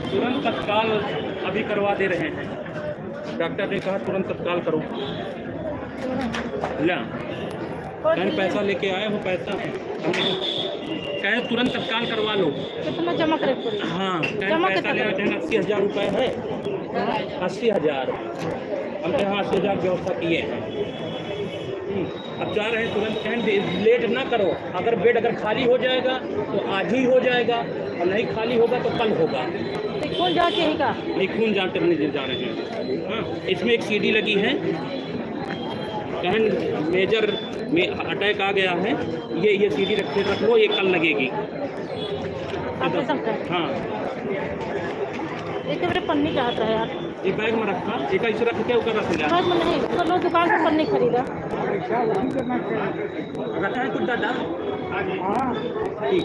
तुरंत तत्काल अभी करवा दे रहे हैं। डॉक्टर ने कहा तुरंत तत्काल करो। ना कहीं पैसा लेके आए हो, पैसा कहें तुरंत तत्काल करवा लो। कितना जमा करे पूरी? हाँ कहीं पैसा ले 80,000 रुपये है। 80,000 हम तो यहाँ 80,000 व्यवस्था किए हैं। अब जा रहे हैं तुरंत, कहें लेट ना करो। अगर बेड अगर खाली हो जाएगा तो आज ही हो जाएगा, और नहीं खाली होगा तो कल होगा। खून जांच यही का? नहीं, खून जांच करने जा रहे हैं। हाँ इसमें एक सीडी लगी है, कहें मेजर में अटैक आ गया है। ये सीडी रख लो, ये कल लगेगी। हाँ एक मेरे पन्नी चाहता है यार। एक बैग में रखा, एक ऐसे रख के ऊपर रख लिया। बैग में नहीं, तो लोग दुकान से पन्नी खरीदा। अगर चाहे कुछ दादा ठीक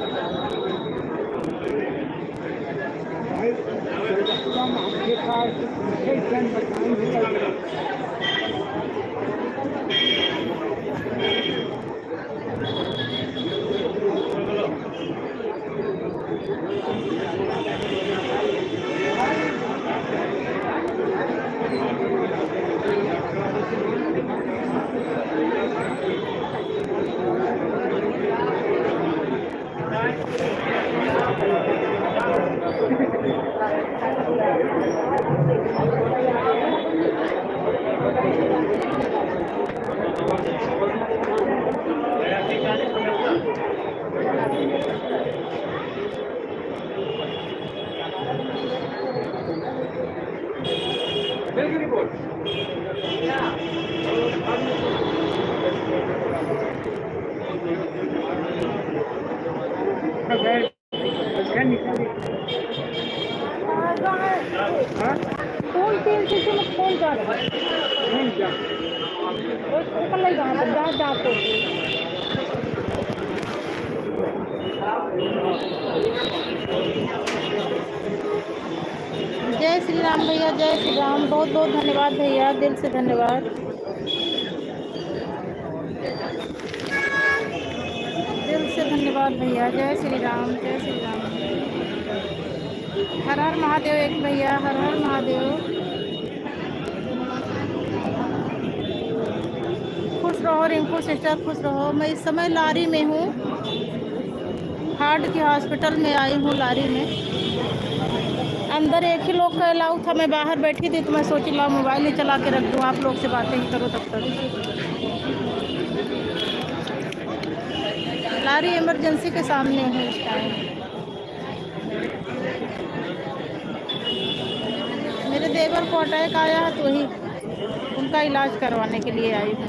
कौन 3 चीज़ों में कौन जा रहा है? जय श्री राम भैया, जय श्री राम। बहुत बहुत धन्यवाद भैया, दिल से धन्यवाद। दिल से धन्यवाद भैया। जय श्री राम, जय श्री राम। हर हर महादेव। एक भैया हर हर महादेव। खुश रहो रिंकू सिस्टर, खुश रहो। मैं इस समय लारी में हूँ, हार्ट की हॉस्पिटल में आई हूँ लारी में। अंदर एक ही लोग का अलाउ था, मैं बाहर बैठी थी तो मैं सोची ला मोबाइल ही चला के रख दूँ, आप लोग से बातें ही करो तब तक। लारी इमरजेंसी के सामने हूँ इस टाइम। मेरे देवर को अटैक आया है तो वही उनका इलाज करवाने के लिए आई हूँ।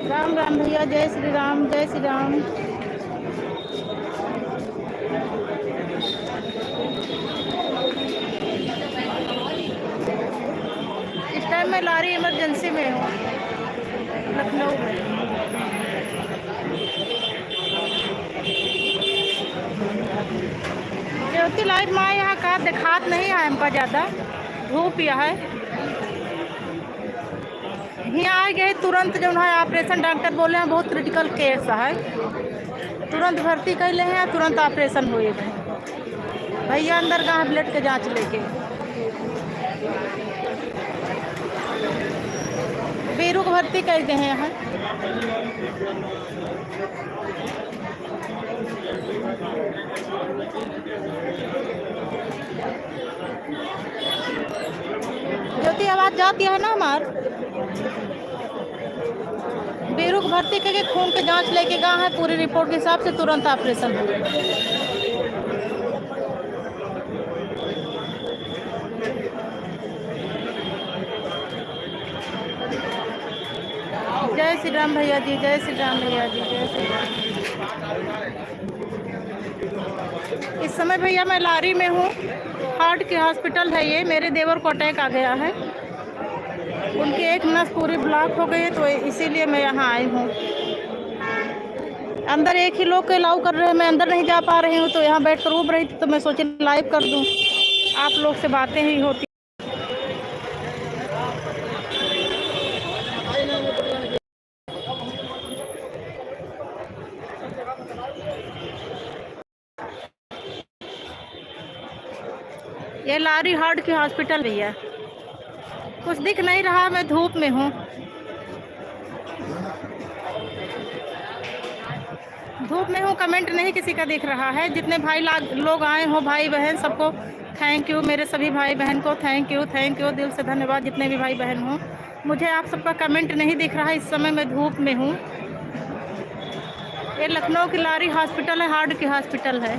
राम राम भैया, जय श्री राम, जय श्री राम। इस टाइम मैं लारी इमरजेंसी में हूँ, लखनऊ में। ज्योति लाइट माँ यहाँ का दिखात नहीं है हमका ज़्यादा, धूप यह है। यहाँ आ गए तुरंत जो है ऑपरेशन, डॉक्टर बोले हैं बहुत क्रिटिकल केस है, तुरंत भर्ती कर ले हैं, तुरंत ऑपरेशन हुए हैं। भैया अंदर गए ब्लड के जांच लेके। बीरू को भर्ती कर गए हैं यहाँ। ज्योति आवाज जाती है ना हमार बेरू को भर्ती करके खून के जांच लेके गए हैं, पूरी रिपोर्ट के हिसाब से तुरंत ऑपरेशन हो गया। जय श्री राम भैया जी, जय श्री राम भैया जी, जय श्री राम। इस समय भैया मैं लारी में हूँ, हार्ट की हॉस्पिटल है ये। मेरे देवर को अटैक आ गया है, उनकी एक नस पूरी ब्लॉक हो गई है, तो इसीलिए मैं यहाँ आई हूँ। अंदर एक ही लोग को अलाउ कर रहे हैं, मैं अंदर नहीं जा पा रही हूँ, तो यहाँ बैठ कर ऊब रही थी, तो मैं सोची लाइव कर दूँ, आप लोग से बातें ही होती। ये लारी हार्ट की हॉस्पिटल भैया, कुछ दिख नहीं रहा, मैं धूप में हूँ, धूप में हूँ, कमेंट नहीं किसी का दिख रहा है। जितने भाई लोग आए हो, भाई बहन, सबको थैंक यू। मेरे सभी भाई बहन को थैंक यू, दिल से धन्यवाद। जितने भी भाई बहन हो, मुझे आप सबका कमेंट नहीं दिख रहा है, इस समय मैं धूप में हूँ। ये लखनऊ की लारी हॉस्पिटल है, हार्ट की हॉस्पिटल है।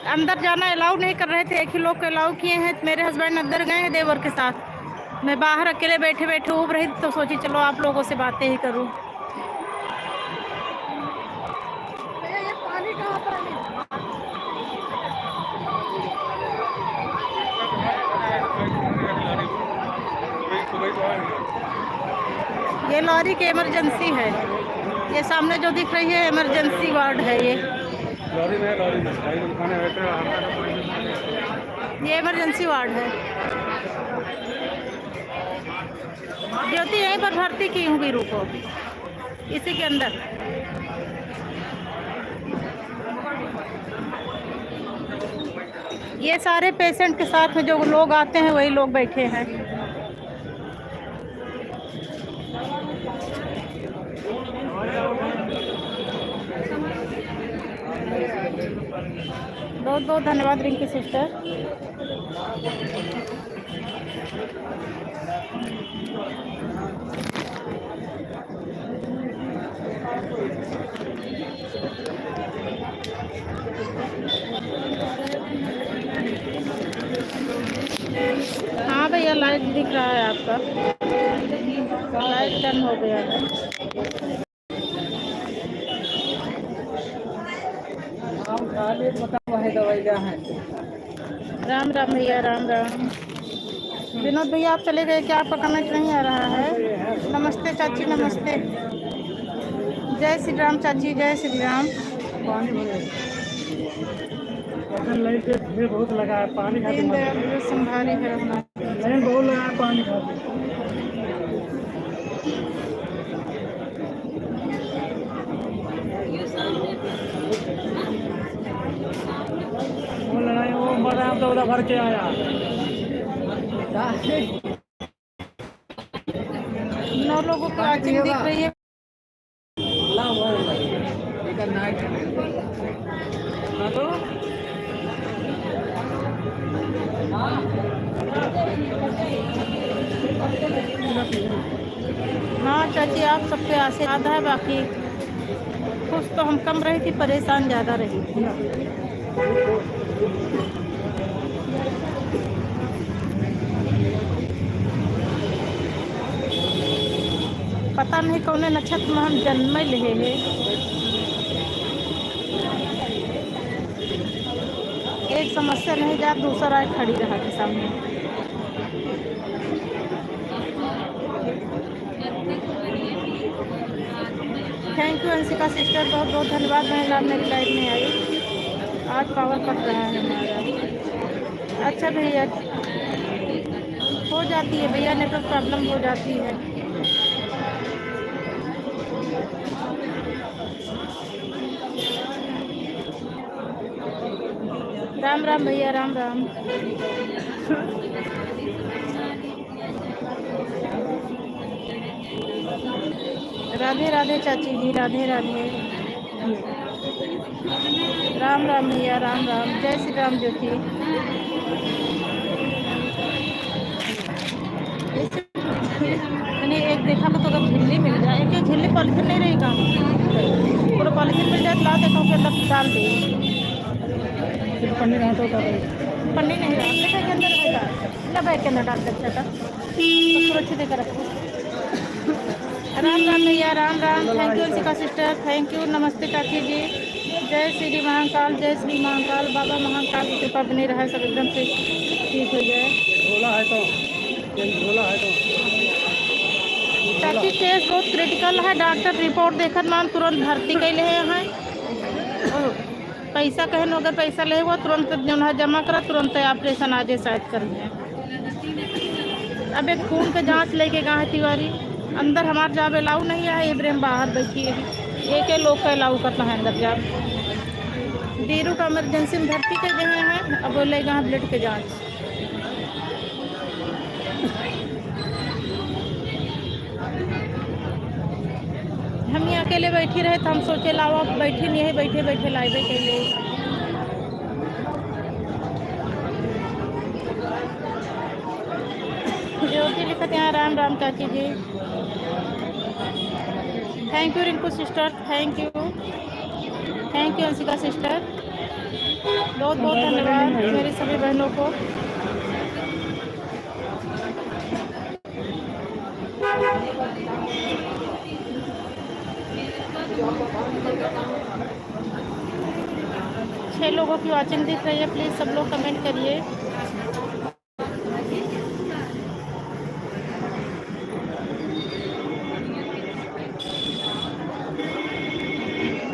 अंदर जाना अलाउ नहीं कर रहे थे, एक ही लोग को अलाउ किए हैं। मेरे हस्बैंड अंदर गए हैं देवर के साथ, मैं बाहर अकेले बैठे बैठे ऊब रही, तो सोची चलो आप लोगों से बातें ही करूं। ये लॉरी की इमरजेंसी है, ये सामने जो दिख रही है इमरजेंसी वार्ड है। ये इमरजेंसी वार्ड है। ज्योति यहीं पर भर्ती की हूँ वीरू को, इसी के अंदर। ये सारे पेशेंट के साथ में जो लोग आते हैं वही लोग बैठे हैं। बहुत बहुत धन्यवाद रिंकी सिस्टर। हाँ भैया लाइट दिख रहा है आपका, लाइट टर्न हो गया है। राम राम भैया, राम राम। विनोद भैया आप चले गए क्या? आपका कमेंट नहीं आ रहा है। नमस्ते चाची, नमस्ते। जय श्री राम चाची, जय श्री राम। बहुत लगा है पानी, संभारी है बहुत लगा है पानी वो लड़ाई, वो मरा तो उधर भर के आया। 9 लोगों की आंखें दिख रही है। हाँ चाची आप सबके आशीर्वाद है, बाकी खुश तो हम कम रही थी, परेशान ज़्यादा रही थी। पता नहीं कौन नक्षत्र में हम जन्म ले हैं। एक समस्या नहीं जा, दूसरा खड़ी रहा के सामने। थैंक यू अंशिका सिस्टर, बहुत बहुत धन्यवाद। महिला मेरी लाइफ में आई, आज पावर कट रहा है हमारा। अच्छा भैया, हो जाती है भैया, नेटवर्क प्रॉब्लम हो जाती है। राम राम भैया, राम राम। राधे राधे चाची जी, राधे राधे। राम राम भैया, राम राम, जय श्री राम ज्योति। मैंने एक देखा तो अगर झिल्ली मिल जाए, एक झिल्ली पॉलिथीन नहीं रही काम, पूरा पॉलिथीन मिल जाए तो ला देखा के अंदर डाल दे। पन्नी कहाँ से होता है? पन्नी नहीं रहा, देखा के अंदर रहेगा ना, बैग के अंदर डाल सकता था, सुरक्षित देकर रखो। राम राम भैया, Ram Ram, thank you Anshika sister, thank you, नमस्ते चाची जी। जय श्री महाकाल, जय श्री महाकाल, बाबा महाकाल की कृपा बनी रहा, सब एकदम से ठीक हो जाए। झोला है तो चाची केस बहुत क्रिटिकल है, डॉक्टर रिपोर्ट देखत मान तुरंत भर्ती कैले हैं। पैसा कहन अगर पैसा ले हुआ तुरंत जो है जमा करा, तुरंत ऑपरेशन आज शायद करिए। अब एक खून के जांच लेके गए हैं तिवारी, अंदर हमारे जाब अलाउ नहीं है, इब्राहिम बाहर बैठी है, एक लोग का अलाउ करना है अंदर जाब। बीरू का इमरजेंसी में भर्ती कर गए हैं, अब बोले गए ब्लड के जाँच। हम यहाँ अकेले बैठी रहे तो हम सोचे लाओ, बैठी नहीं है, बैठे बैठे लाइबे के लिए। ज्योति लिखते हैं राम राम चाची जी, thank you Rinku sister, thank you Anshika sister, बहुत बहुत धन्यवाद मेरी सभी बहनों को। छह लोगों की वॉचिंग दिख रही है, प्लीज़ सब लोग कमेंट करिए।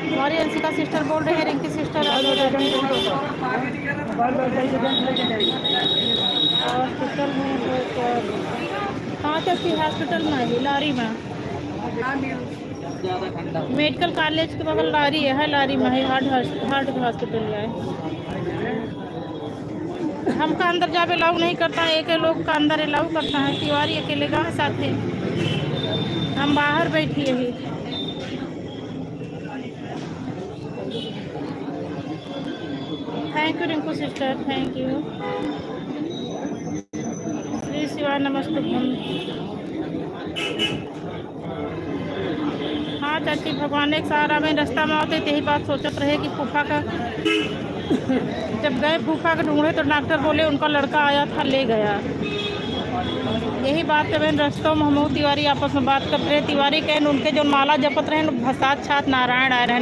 हमारी अंशिका सिस्टर बोल रहे हैं, रिंकी सिस्टर हॉस्पिटल में कहाँ तक हॉस्पिटल में है, लारी में, मेडिकल कॉलेज के बगल लारी है, लारी में है, हार्ट हॉस्पिटल है। हमका अंदर जावे अलाउ नहीं करता है, एक लोग का अंदर अलाउ करता है, तिवारी अकेले का साथ है, हम बाहर बैठी है। Thank you Rinku sister, thank you. Shri शिवाय नमस्तुभ्यम। हाँ चाची, भगवान एक सहारा में रास्ता में आते यही बात सोचत रहे कि फूफा का, जब गए फूफा के ढूंढे तो डॉक्टर बोले उनका लड़का आया था ले गया। यही बात है बहन, रास्तों में हम तिवारी आपस में बात कर रहे, तिवारी कहन उनके जो माला जपत रहे भसात छात नारायण आए रहे,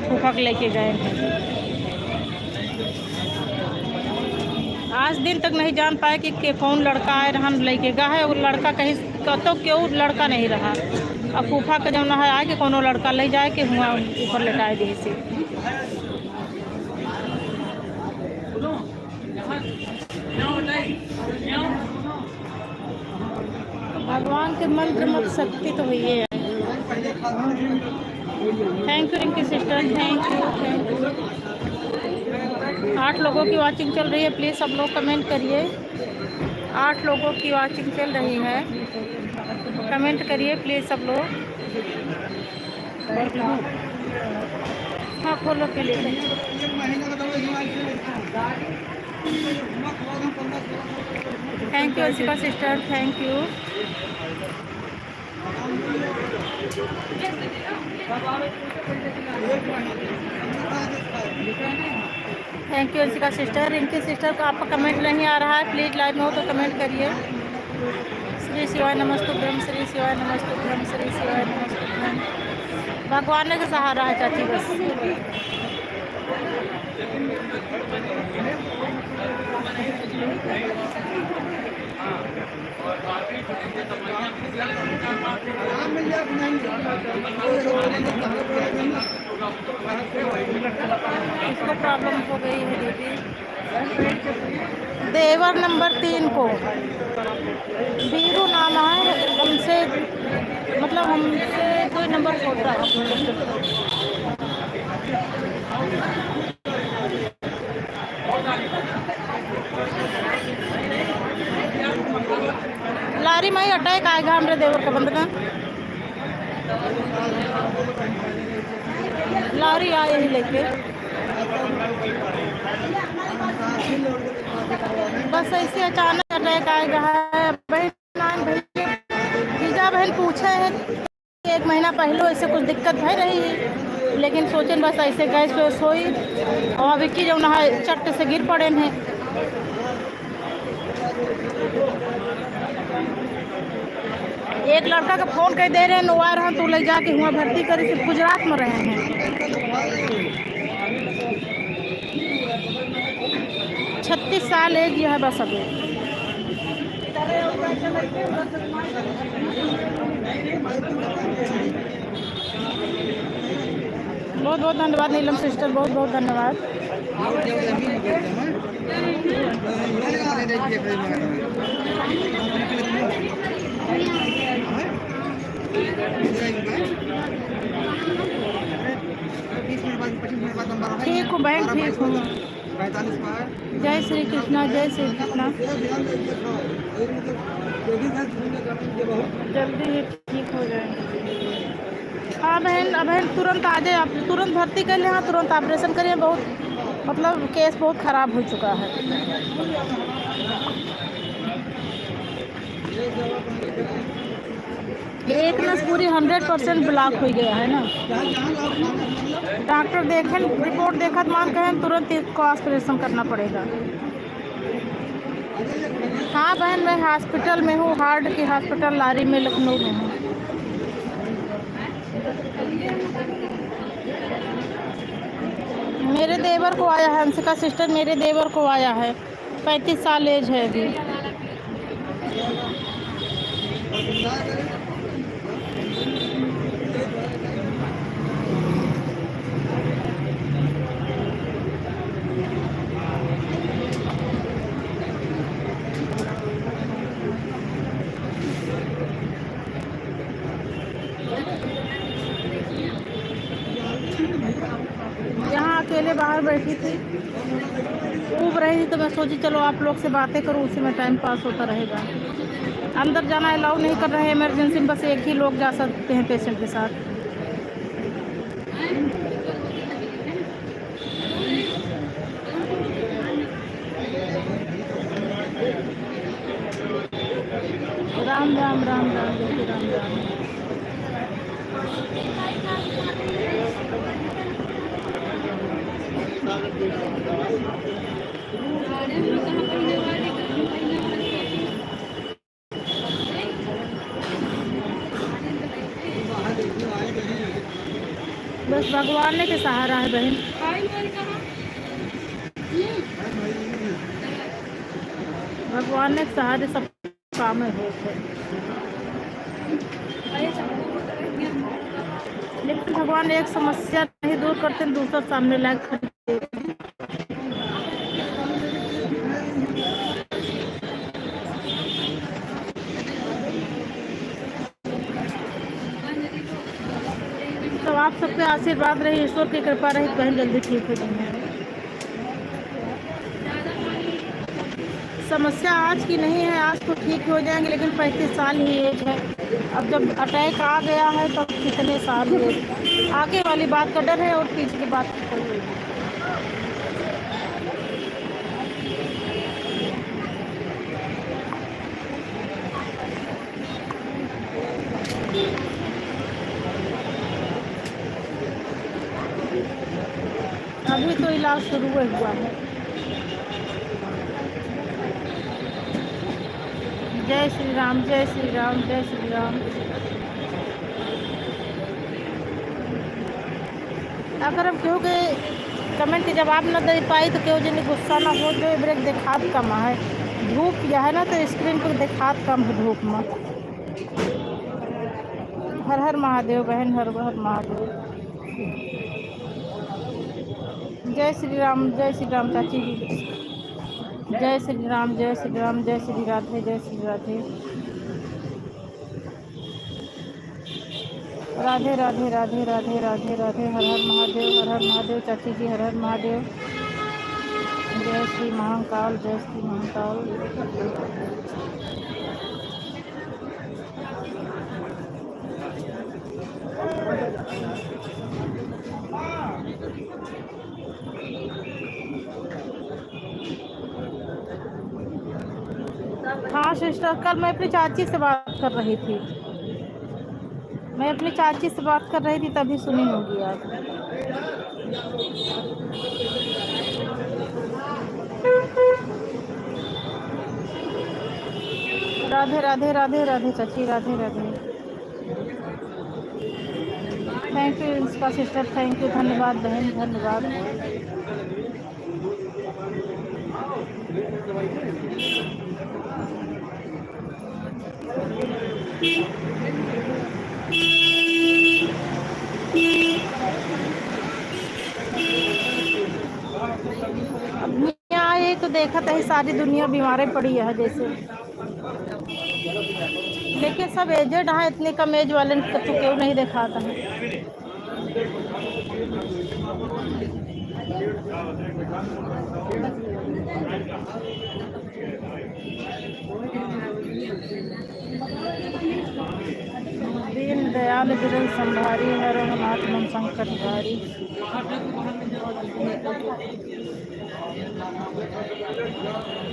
फूफा के लेके गए हैं। आज दिन तक नहीं जान पाए कि कौन लड़का आए रहा लेके गया है, वो लड़का कहीं तो क्यों लड़का नहीं रहा। अब फूफा का जब है आए कि कोनो लड़का ले जाए कि हुआ ऊपर लेटाए दी से। भगवान के मंत्र मत शक्ति तो हुई है। Thank you Rinki sister, thank you. 8 लोगों की वॉचिंग चल रही है, प्लीज़ सब लोग कमेंट करिए। 8 लोगों की वॉचिंग चल रही है, कमेंट करिए प्लीज़ सब लोग। हाँ खोलो के लिए। Thank you Anshika sister, thank you. Thank you Anshika sister. Rinki sister को आपका कमेंट नहीं आ रहा है, प्लीज़ लाइव में हो तो कमेंट करिए। श्री शिवाय नमस्तुभ्यम, श्री शिवाय नमस्तुभ्यम, श्री शिवाय नमस्तुभ्यम। भगवान का सहारा है चाची बस। इसको प्रॉब्लम हो गई है दीदी। देवर नंबर 3 को बीरू नाम है, हमसे मतलब हमसे कोई नंबर छोटा है। लारी माई अटैक आएगा हमारे देवर का बंद का। लॉरी आए ही लेके, बस ऐसे अचानक अटैक आ गया है। जीजा बहन पूछे हैं 1 महीना पहले ऐसे कुछ दिक्कत है रही, लेकिन सोचें बस ऐसे गैस वैस हुई और विक्की जो ना चट्ट से गिर पड़े हैं। एक लड़का का फोन कर दे रहे हैं नुआ रहा तो ले जाके हुआ भर्ती करे, सिर्फ गुजरात में रहे हैं। 36 साल एज है बस अभी। बहुत बहुत धन्यवाद नीलम सिस्टर, बहुत बहुत धन्यवाद। ठीक हूँ बहन, ठीक हूँ। जय श्री कृष्णा, जय श्री कृष्णा। जल्दी ही ठीक हो जाएंगे। हाँ बहन तुरंत आ जाए, आप तुरंत भर्ती कर लें, हाँ तुरंत ऑपरेशन करिए। बहुत मतलब केस बहुत ख़राब हो चुका है। एक नस पूरी 100% ब्लॉक हो गया है ना। डॉक्टर देखें, रिपोर्ट देखा तो मान कहें तुरंत इसको ऑपरेशन करना पड़ेगा। हाँ बहन मैं हॉस्पिटल में हूँ, हार्ट की हॉस्पिटल लारी में लखनऊ में हूँ। मेरे देवर को आया है, हंसिका सिस्टर मेरे देवर को आया है, 35 साल एज है अभी। यहाँ अकेले बाहर बैठी थी, ऊब रही थी तो मैं सोची चलो आप लोग से बातें करूँ, उसी में टाइम पास होता रहेगा। अंदर जाना अलाउ नहीं कर रहे हैं इमरजेंसी में, बस एक ही लोग जा सकते हैं पेशेंट के साथ। राम राम राम राम जय राम राम। बस भगवान ने के सहारा है बहन। भगवान ने सहारे सब काम है। लेकिन भगवान एक समस्या नहीं दूर करते, दूसरा सामने लायक खड़े। तो आप सब पे आशीर्वाद रहे, ईश्वर की कृपा रही, बहन जल्दी ठीक हो जाएंगे। समस्या आज की नहीं है, आज तो ठीक हो जाएंगे, लेकिन 35 साल ही एज है। अब जब अटैक आ गया है तब तो कितने साल एज, आगे वाली बात का डर है और पीछे की बात का डर है। अभी तो इलाज शुरू हुआ है। जय श्री राम, जय श्री राम, जय श्री राम। अगर हम केहू के कमेंट के जवाब न दे पाई तो केहू जन गुस्सा ना हो, जो ब्रेक देखात कम है, धूप यह है ना तो स्क्रीन पर देखात कम है धूप में। हर हर महादेव बहन, हर हर महादेव। जय श्री राम, जय श्री राम चाची जी। जय श्री राम, जय श्री राम, जय श्री राधे, जय श्री राधे। राधे राधे राधे राधे राधे राधे। हर हर महादेव, हर हर महादेव चाची जी, हर हर महादेव। जय श्री महाकाल, जय श्री महाकाल। हाँ सिस्टर, कल मैं अपनी चाची से बात कर रही थी। मैं अपनी चाची से बात कर रही थी तभी सुनी होगी आप। राधे राधे राधे राधे चाची, राधे राधे। थैंक यू इसका सिस्टर, थैंक यू, धन्यवाद बहन, धन्यवाद। अब मियाँ आए तो देखा था सारी दुनिया बीमार पड़ी है जैसे, लेकिन सब एजेड हैं, इतने कम एज वाले तो क्यों नहीं दिखाता है। दीन दयाल बिरल संभारी, हर रघुनाथ मन संकट भारी।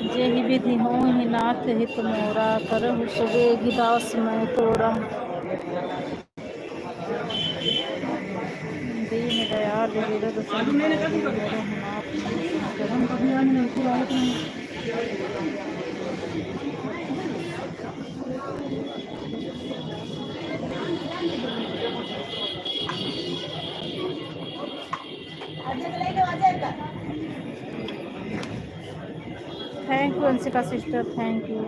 जेहि विधि होहि नाथ हित मोरा, करहु सुबेहि दास मैं तोरा। दीन दयाल बिरल संभारी, हर रघुनाथ मन संकट भारी। Thank you Anshika sister, thank you.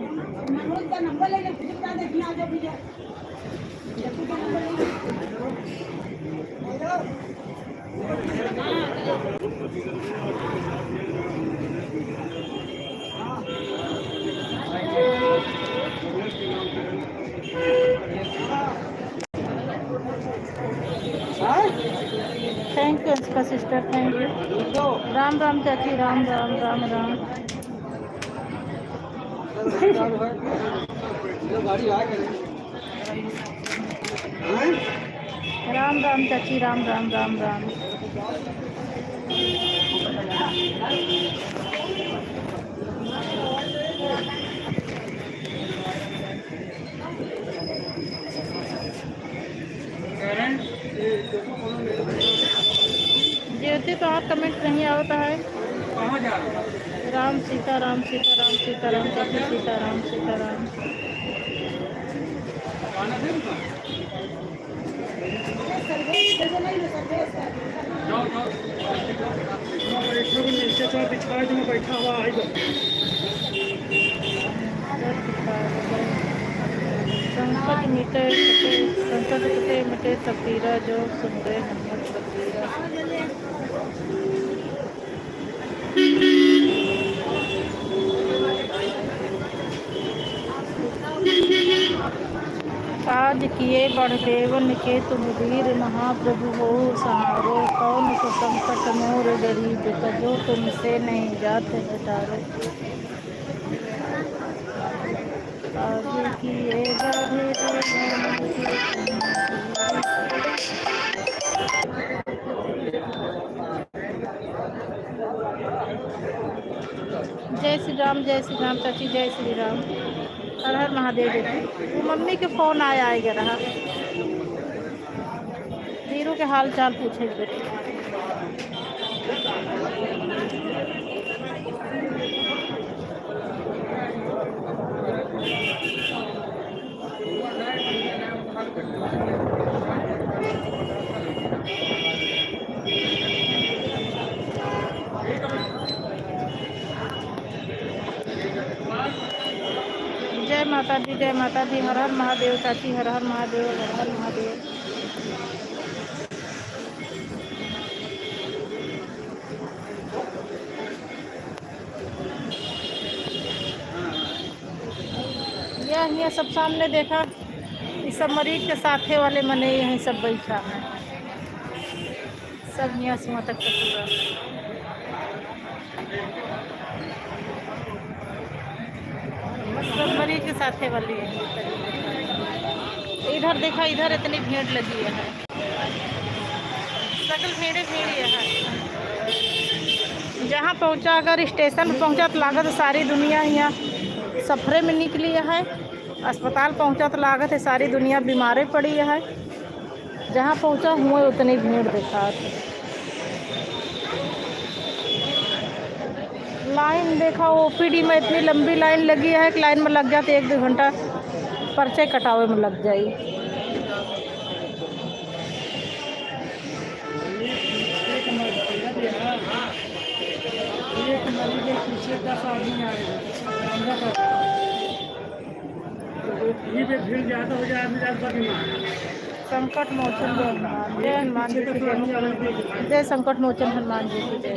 Thank you Anshika sister, thank you. Ram Ram चाची, राम राम राम राम। राम राम चाची, राम राम राम राम। ज्योति तो और कमेंट नहीं आता है। राम सीता राम सीता राम सीता राम चाची, सीता राम सीता राम। बैठा हुआ संकट मिटे संकट कटे मिटे सब पीरा, जो सुन गए हनुमत बलबीरा। काज किए बढ़ देवन के तुम वीर, महाप्रभु हो सहारो। कौन को संकट मोर गरीब का, जो तुमसे नहीं जाते है तारे। काज किए बढ़ जय श्री राम, जय श्री राम चाची, जय श्री राम। हर हर महादेव बेटी। वो मम्मी के फ़ोन आएगा रहा, हीरो के हाल चाल पूछे बेटी। जय माता दी, जय माता दी। हर हर महादेव चाची, हर हर महादेव, हर हर महादेव। यह सब सामने देखा, इस सब मरीज के साथे वाले मने यहीं सब बैठा है, सब यहाँ सुबह तक पूरा। सब मरीज के साथे वाली है। इधर देखा, इधर इतनी भीड़ लगी है, सकल भीड़ है। जहाँ पहुँचा, अगर स्टेशन पर पहुँचा तो लागत सारी दुनिया यहाँ सफरे में निकली है। अस्पताल पहुँचा तो लागत है सारी दुनिया बीमारे पड़ी है। जहाँ पहुँचा हुए उतनी भीड़ देखा। लाइन देखा, ओपीडी में इतनी लंबी लाइन लगी है कि लाइन में लग जाते 1-2 घंटा पर्चे कटावे में लग जाई। ये पे भीड़ ज़्यादा हो जाए संकट मोचन जय हनुमान, जय हनुमान जी की जय, जय संकट मोचन हनुमान जी की जय।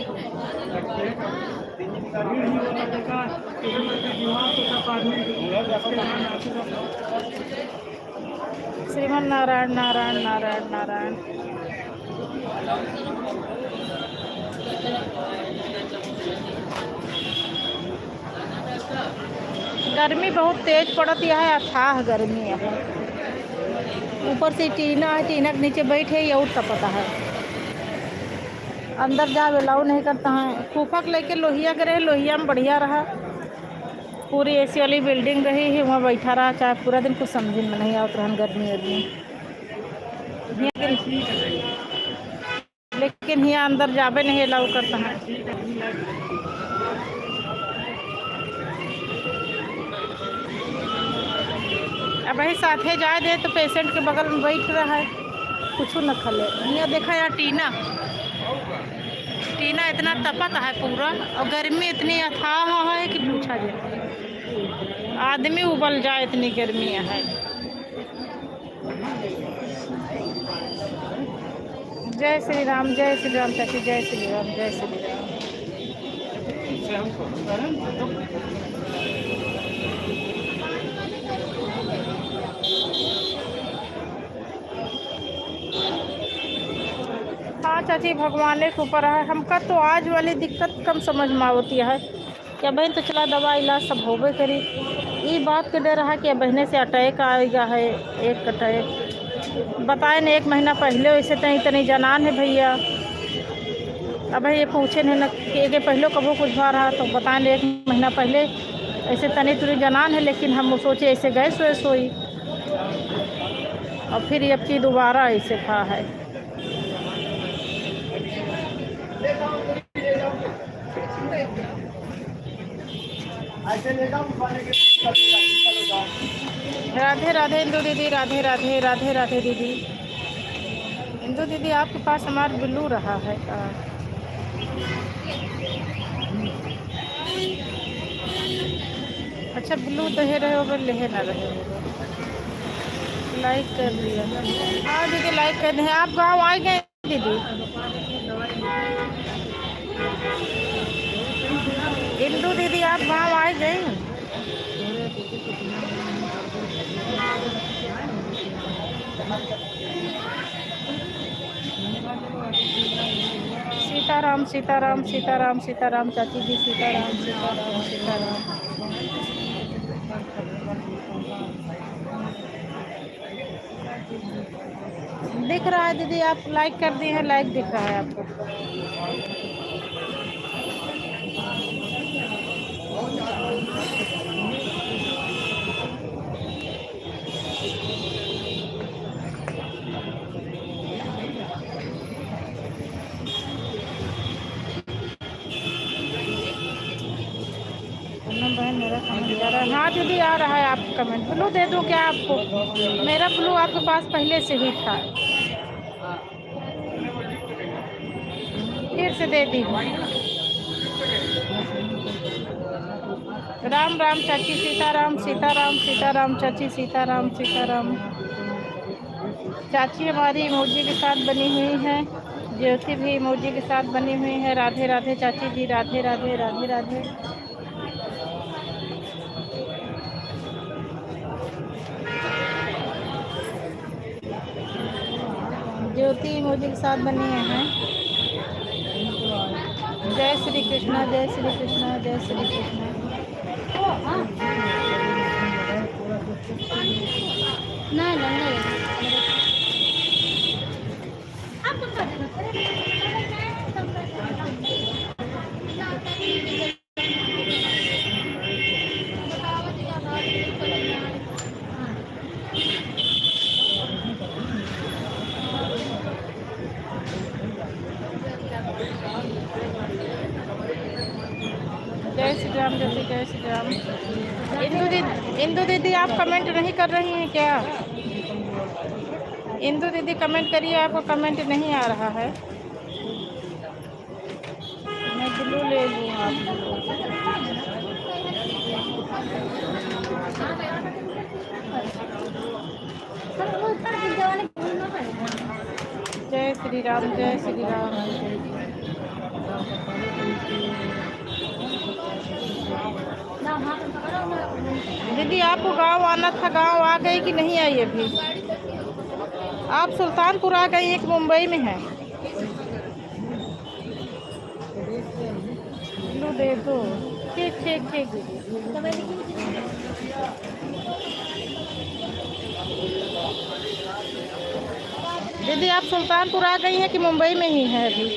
श्रीमन नारायण नारायण नारायण नारायण। गर्मी बहुत तेज पड़ती है, अथाह गर्मी है। ऊपर से टीना है, टीना के नीचे बैठे ये और तपता है। अंदर जा अलाउ नहीं करता है। फूफक लेके लोहिया गए, लोहिया में बढ़िया रहा, पूरी एसी वाली बिल्डिंग रही है, वहाँ बैठा रहा, चाहे पूरा दिन कुछ समझ में नहीं आवत रहन गर्मी वर्मी। लेकिन यहाँ अंदर जावे नहीं अलाउ करता है। अब वही साथे जाए दे तो पेशेंट के बगल में बैठ रहा है, कुछ न खले। यहाँ देखा यार टीना इतना तपत है पूरा, और गर्मी इतनी अथाह है कि पूछा जाए, आदमी उबल जाए इतनी गर्मी है। जय श्री राम, जय श्री राम चाची, जय श्री राम, जय श्री राम। हाँ चाची, भगवान के ऊपर है। हमका तो आज वाली दिक्कत कम समझ में आवती है क्या बहन, तो चला दवा इलाज सब होबे करी। ये बात के डर है कि बहने से अटैक आएगा है, एक अटैक बताए न 1 महीना पहले वैसे तनी जनान है भैया। अब ये पूछे नहीं न कि पहले कबो कुछ भा रहा, तो बताए न 1 महीना पहले ऐसे तनी तुरी जनान है। लेकिन हम सोचे ऐसे गैस वैस हुई, और फिर अब की दोबारा ऐसे था है। राधे राधे इंदू दीदी, राधे राधे, राधे राधे दीदी। इंदू दीदी आपके पास हमारा बिल्लू रहा है का? अच्छा बिल्लू दहे रहे हो, लेहे ना रहे हो। लाइक कर दिया। हाँ दीदी लाइक कर दें। आप गाँव आए गए दीदी? इंदू दीदी आप गाँव आए गए? सीताराम सीताराम सीताराम सीताराम चाची जी, सीताराम सीताराम सीताराम। दिख रहा है दीदी, आप लाइक कर दिए हैं, लाइक दिख रहा है आपको। बहन मेरा कमेंट जा रहा है। हाँ दीदी आ रहा है आपका कमेंट। ब्लू दे दूँ क्या आपको? मेरा ब्लू आपके पास पहले से ही था, फिर से दे दी। राम राम चाची, सीताराम सीताराम सीताराम चाची, सीताराम सीताराम। चाची हमारी इमोजी के साथ बनी हुई है, ज्योति भी इमोजी के साथ बनी हुई है। राधे राधे चाची जी, राधे राधे, राधे राधे। ज्योति इमोजी के साथ बनी है। जय श्री कृष्णा, जय श्री कृष्णा, जय श्री कृष्णा। नहीं नहीं जय श्री राम जय श्री राम। इंदु दीदी आप कमेंट नहीं कर रही हैं क्या? इंदु दीदी कमेंट करिए, आपको कमेंट नहीं आ रहा है। मैं ब्लू ले लूँ आप। जय श्री राम जय श्री राम। दीदी आपको गांव आना था, गांव आ गई कि नहीं आई अभी? आप सुल्तानपुर आ गई, एक मुंबई में है। लो दे दो। ठीक ठीक ठीक दीदी आप सुल्तानपुर आ गई हैं कि मुंबई में ही है अभी?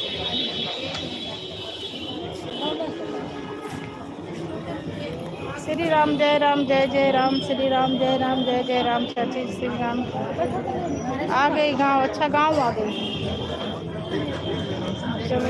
श्री राम जय जय राम, श्री राम जय राम। चाची श्री राम आ गई गांव। अच्छा गांव आ गई। चलो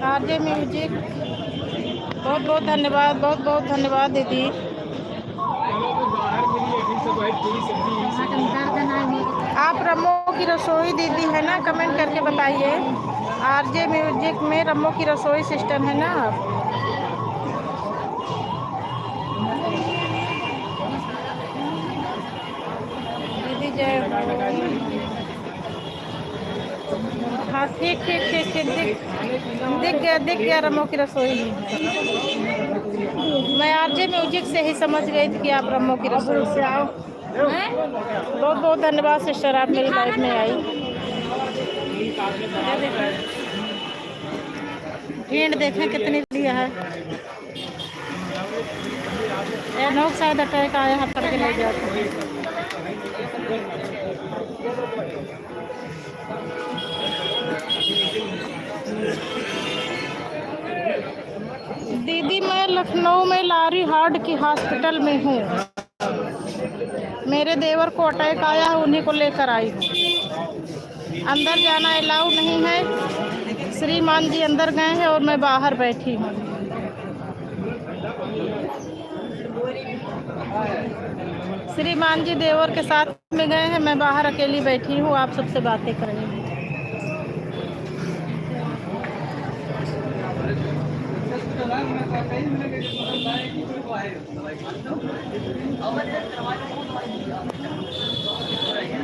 आरजे म्यूजिक बहुत बहुत धन्यवाद, बहुत बहुत धन्यवाद दीदी। आप रमो की रसोई दीदी है ना? कमेंट करके बताइए। आरजे म्यूजिक में रमो की रसोई सिस्टम है ना आप? दीदी जय हो। हाँ ठीक ठीक ठीक ठीक दिख गया रमो की रसोई। मैं आरजे म्यूजिक से ही समझ गई थी कि आप रमो की रसोई से आओ। बहुत बहुत धन्यवाद सिस्टर, आप मेरी लाइफ में आई। भीड़ देखें कितनी लिया है। लोग शायद अटैक आया है, करके ले जाते। दीदी मैं लखनऊ में लारी हार्ट की हॉस्पिटल में हूँ। मेरे देवर को अटैक आया है, उन्हीं को लेकर आई हूँ। अंदर जाना अलाउ नहीं है। श्रीमान जी अंदर गए हैं और मैं बाहर बैठी हूँ। श्रीमान जी देवर के साथ में गए हैं, मैं बाहर अकेली बैठी हूँ, आप सबसे बातें कर रही हूँ।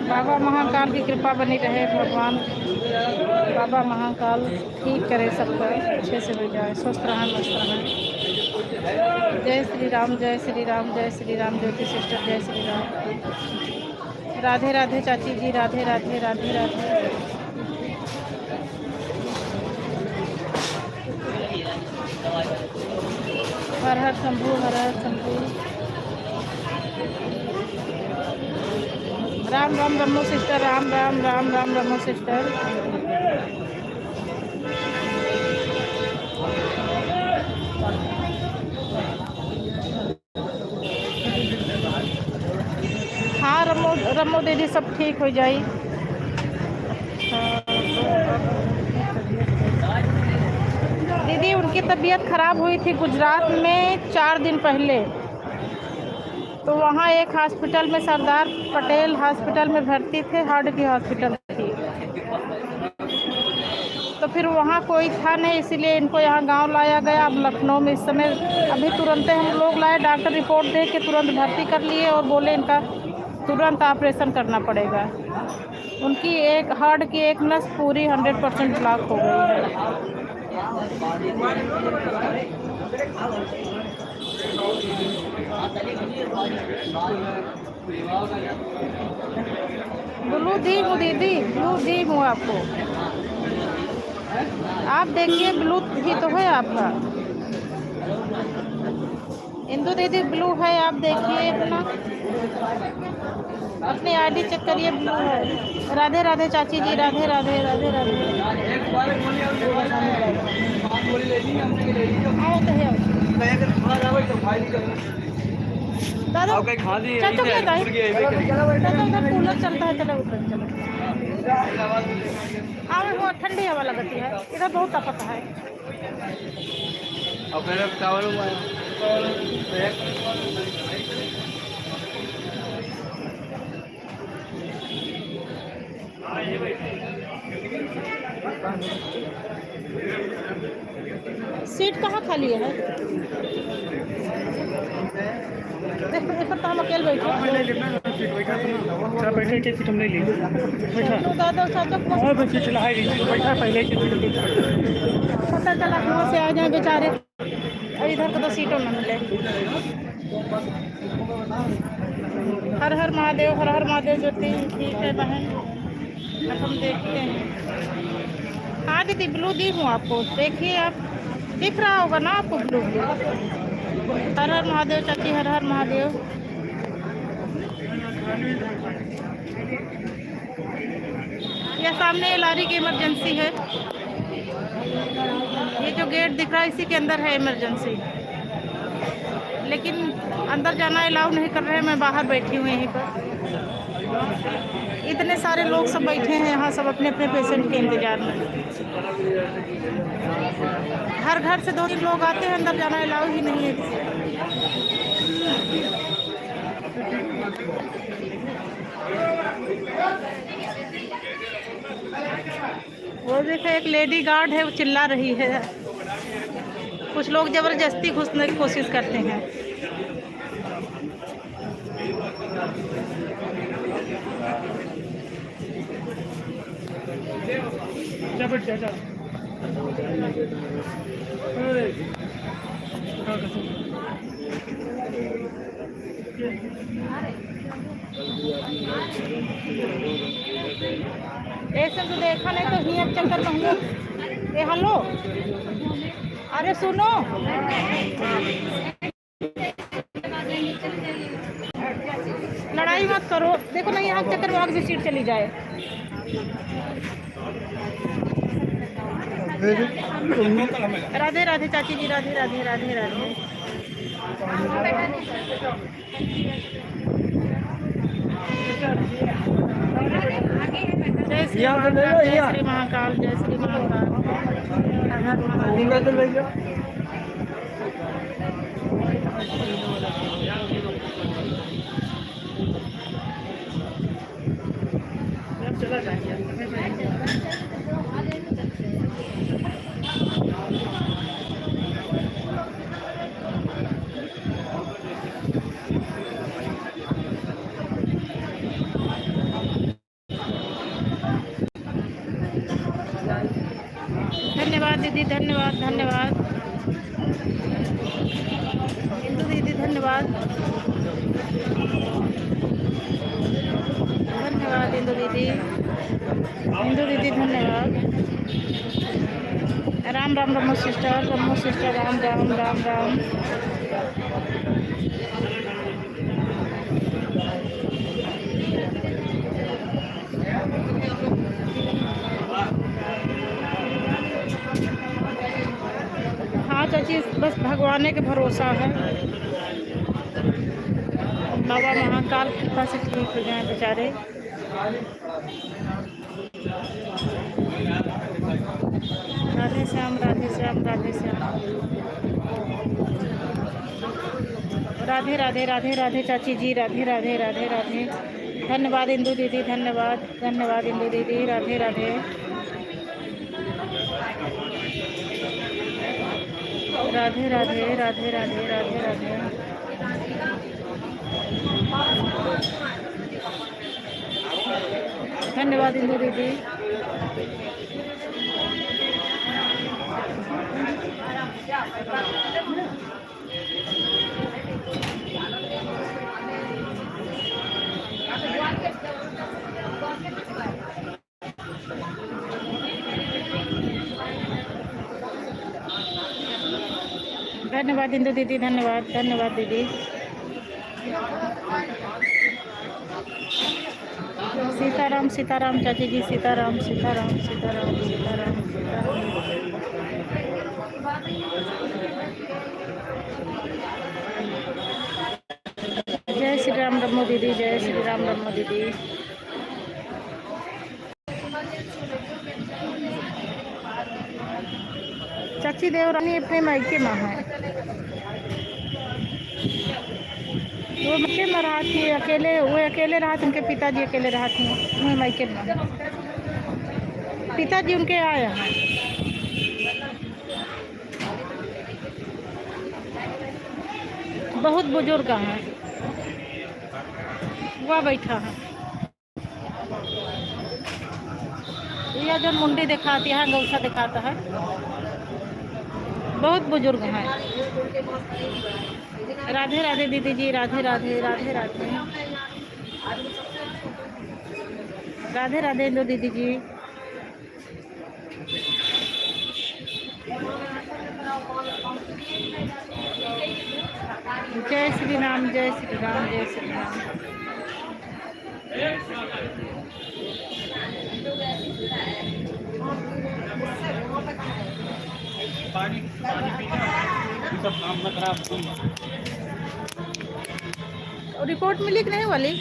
बाबा महाकाल की कृपा बनी रहे, भगवान बाबा महाकाल ठीक करे सबको, अच्छे से हो जाए, स्वस्थ रहें मस्त रहें। जय श्री राम जय श्री राम जय श्री राम। ज्योति सिस्टर जय श्री राम। राधे राधे चाची जी, राधे राधे राधे राधे। हर हर शंभू, हर हर शंभू। Ram Ram Ramo sister, Ram Ram Ram Ram Ramo sister. हाँ रमो दीदी सब ठीक हो जाई। दीदी उनकी तबीयत खराब हुई थी गुजरात में 4 दिन पहले, तो वहाँ एक हॉस्पिटल में सरदार पटेल हॉस्पिटल में भर्ती थे, हार्ट की हॉस्पिटल थी। तो फिर वहाँ कोई था नहीं, इसीलिए इनको यहाँ गांव लाया गया। अब लखनऊ में इस समय अभी तुरंत हम लोग लाए, डॉक्टर रिपोर्ट दे के तुरंत भर्ती कर लिए और बोले इनका तुरंत ऑपरेशन करना पड़ेगा। उनकी एक हार्ट की एक नस पूरी 100% ब्लॉक हो गई है। ब्लू दी हूँ दीदी, ब्लू दी हूँ आपको। आप देखिए ब्लू ही तो है आपका। इंदु दीदी ब्लू है, आप देखिए अपनी आईडी चेक करिए, ब्लू है। राधे राधे चाची जी, राधे राधे राधे राधे। आओ तो है दादा, चाचा क्या था? दादा उधर कूलर चलता है, चलो उधर चलो। हाँ वो ठंडी हवा लगती है, इधर बहुत तपता है। सीट कहाँ खाली है? देखो देखो तो हम अकेले बैठे। बैठे के सीट हम नहीं ली, बैठा तो दादा चाचा को और सीट लाई ली, बैठा पहले की सीट। पता चला कि वहाँ से आ जाए बेचारे, और इधर को तो सीटों न मिले। हर हर महादेव, हर हर महादेव ज्योति। ठीक है बहन, अब हम देखते हैं। हाँ दीदी ब्लू दी हूँ आपको, देखिए आप, दिख रहा होगा ना आपको ब्लू। हर हर महादेव चाची, हर हर महादेव। यह सामने लारी की इमरजेंसी है। ये जो गेट दिख रहा है इसी के अंदर है इमरजेंसी, लेकिन अंदर जाना अलाउ नहीं कर रहे हैं। मैं बाहर बैठी हूँ यहीं पर। इतने सारे लोग सब बैठे हैं यहाँ, सब अपने अपने पेशेंट के इंतजार में। हर घर से 2-3 लोग आते हैं, अंदर जाना अलाउ ही नहीं है किसी। वो देखो एक लेडी गार्ड है, वो चिल्ला रही है। कुछ लोग जबरदस्ती घुसने की कोशिश करते हैं। ऐसे तो देखा नहीं तो ही अब चक्कर में हूँ। ए हेलो, अरे सुनो, लड़ाई मत करो। देखो ना यहाँ चक्कर में आगे सीट चली जाए। राधे राधे चाची जी, राधे राधे राधे राधे। जय श्री महाकाल, जय श्री महाकाल। चला जाएंगे। धन्यवाद दीदी, धन्यवाद धन्यवाद। इंदु दीदी धन्यवाद, धन्यवाद इंदु दीदी, इंदु दीदी धन्यवाद। Ram Ram Ramo sister, Ramo sister, Ram Ram Ram Ram. हाँ चाची, बस भगवान के भरोसा है। बाबा महाकाल कृपा से ठीक हो जाए बेचारे। राधे श्याम, राधे श्याम, राधे श्याम। राधे राधे राधे राधे चाची जी, राधे राधे राधे राधे। धन्यवाद इंदु दीदी, धन्यवाद धन्यवाद इंदु दीदी, राधे राधे। राधे राधे राधे राधे राधे राधे। धन्यवाद इंदु दीदी। धन्यवाद इंदु दीदी, धन्यवाद धन्यवाद दीदी। सीताराम सीताराम चाची जी, सीताराम सीताराम सीताराम सीताराम सीताराम। जय श्री राम रमो दीदी, जय श्री राम रमो दीदी। चाची देवरानी अपने मायके में है, वो मायके में रहा थी अकेले, वो अकेले रहा थी, उनके पिताजी अकेले रहा थी, वो मायके में। पिताजी उनके आए हैं, बहुत बुजुर्ग हैं, वह बैठा है। यह जो मुंडी दिखाती है, गौसा दिखाता है, बहुत बुजुर्ग हैं। राधे राधे दीदी जी, राधे राधे राधे राधे राधे राधे लो दीदी जी। जय श्री राम, जय श्री राम, जय श्री राम। पानी सब काम न खराब। रिपोर्ट मिली कि नहीं वाली?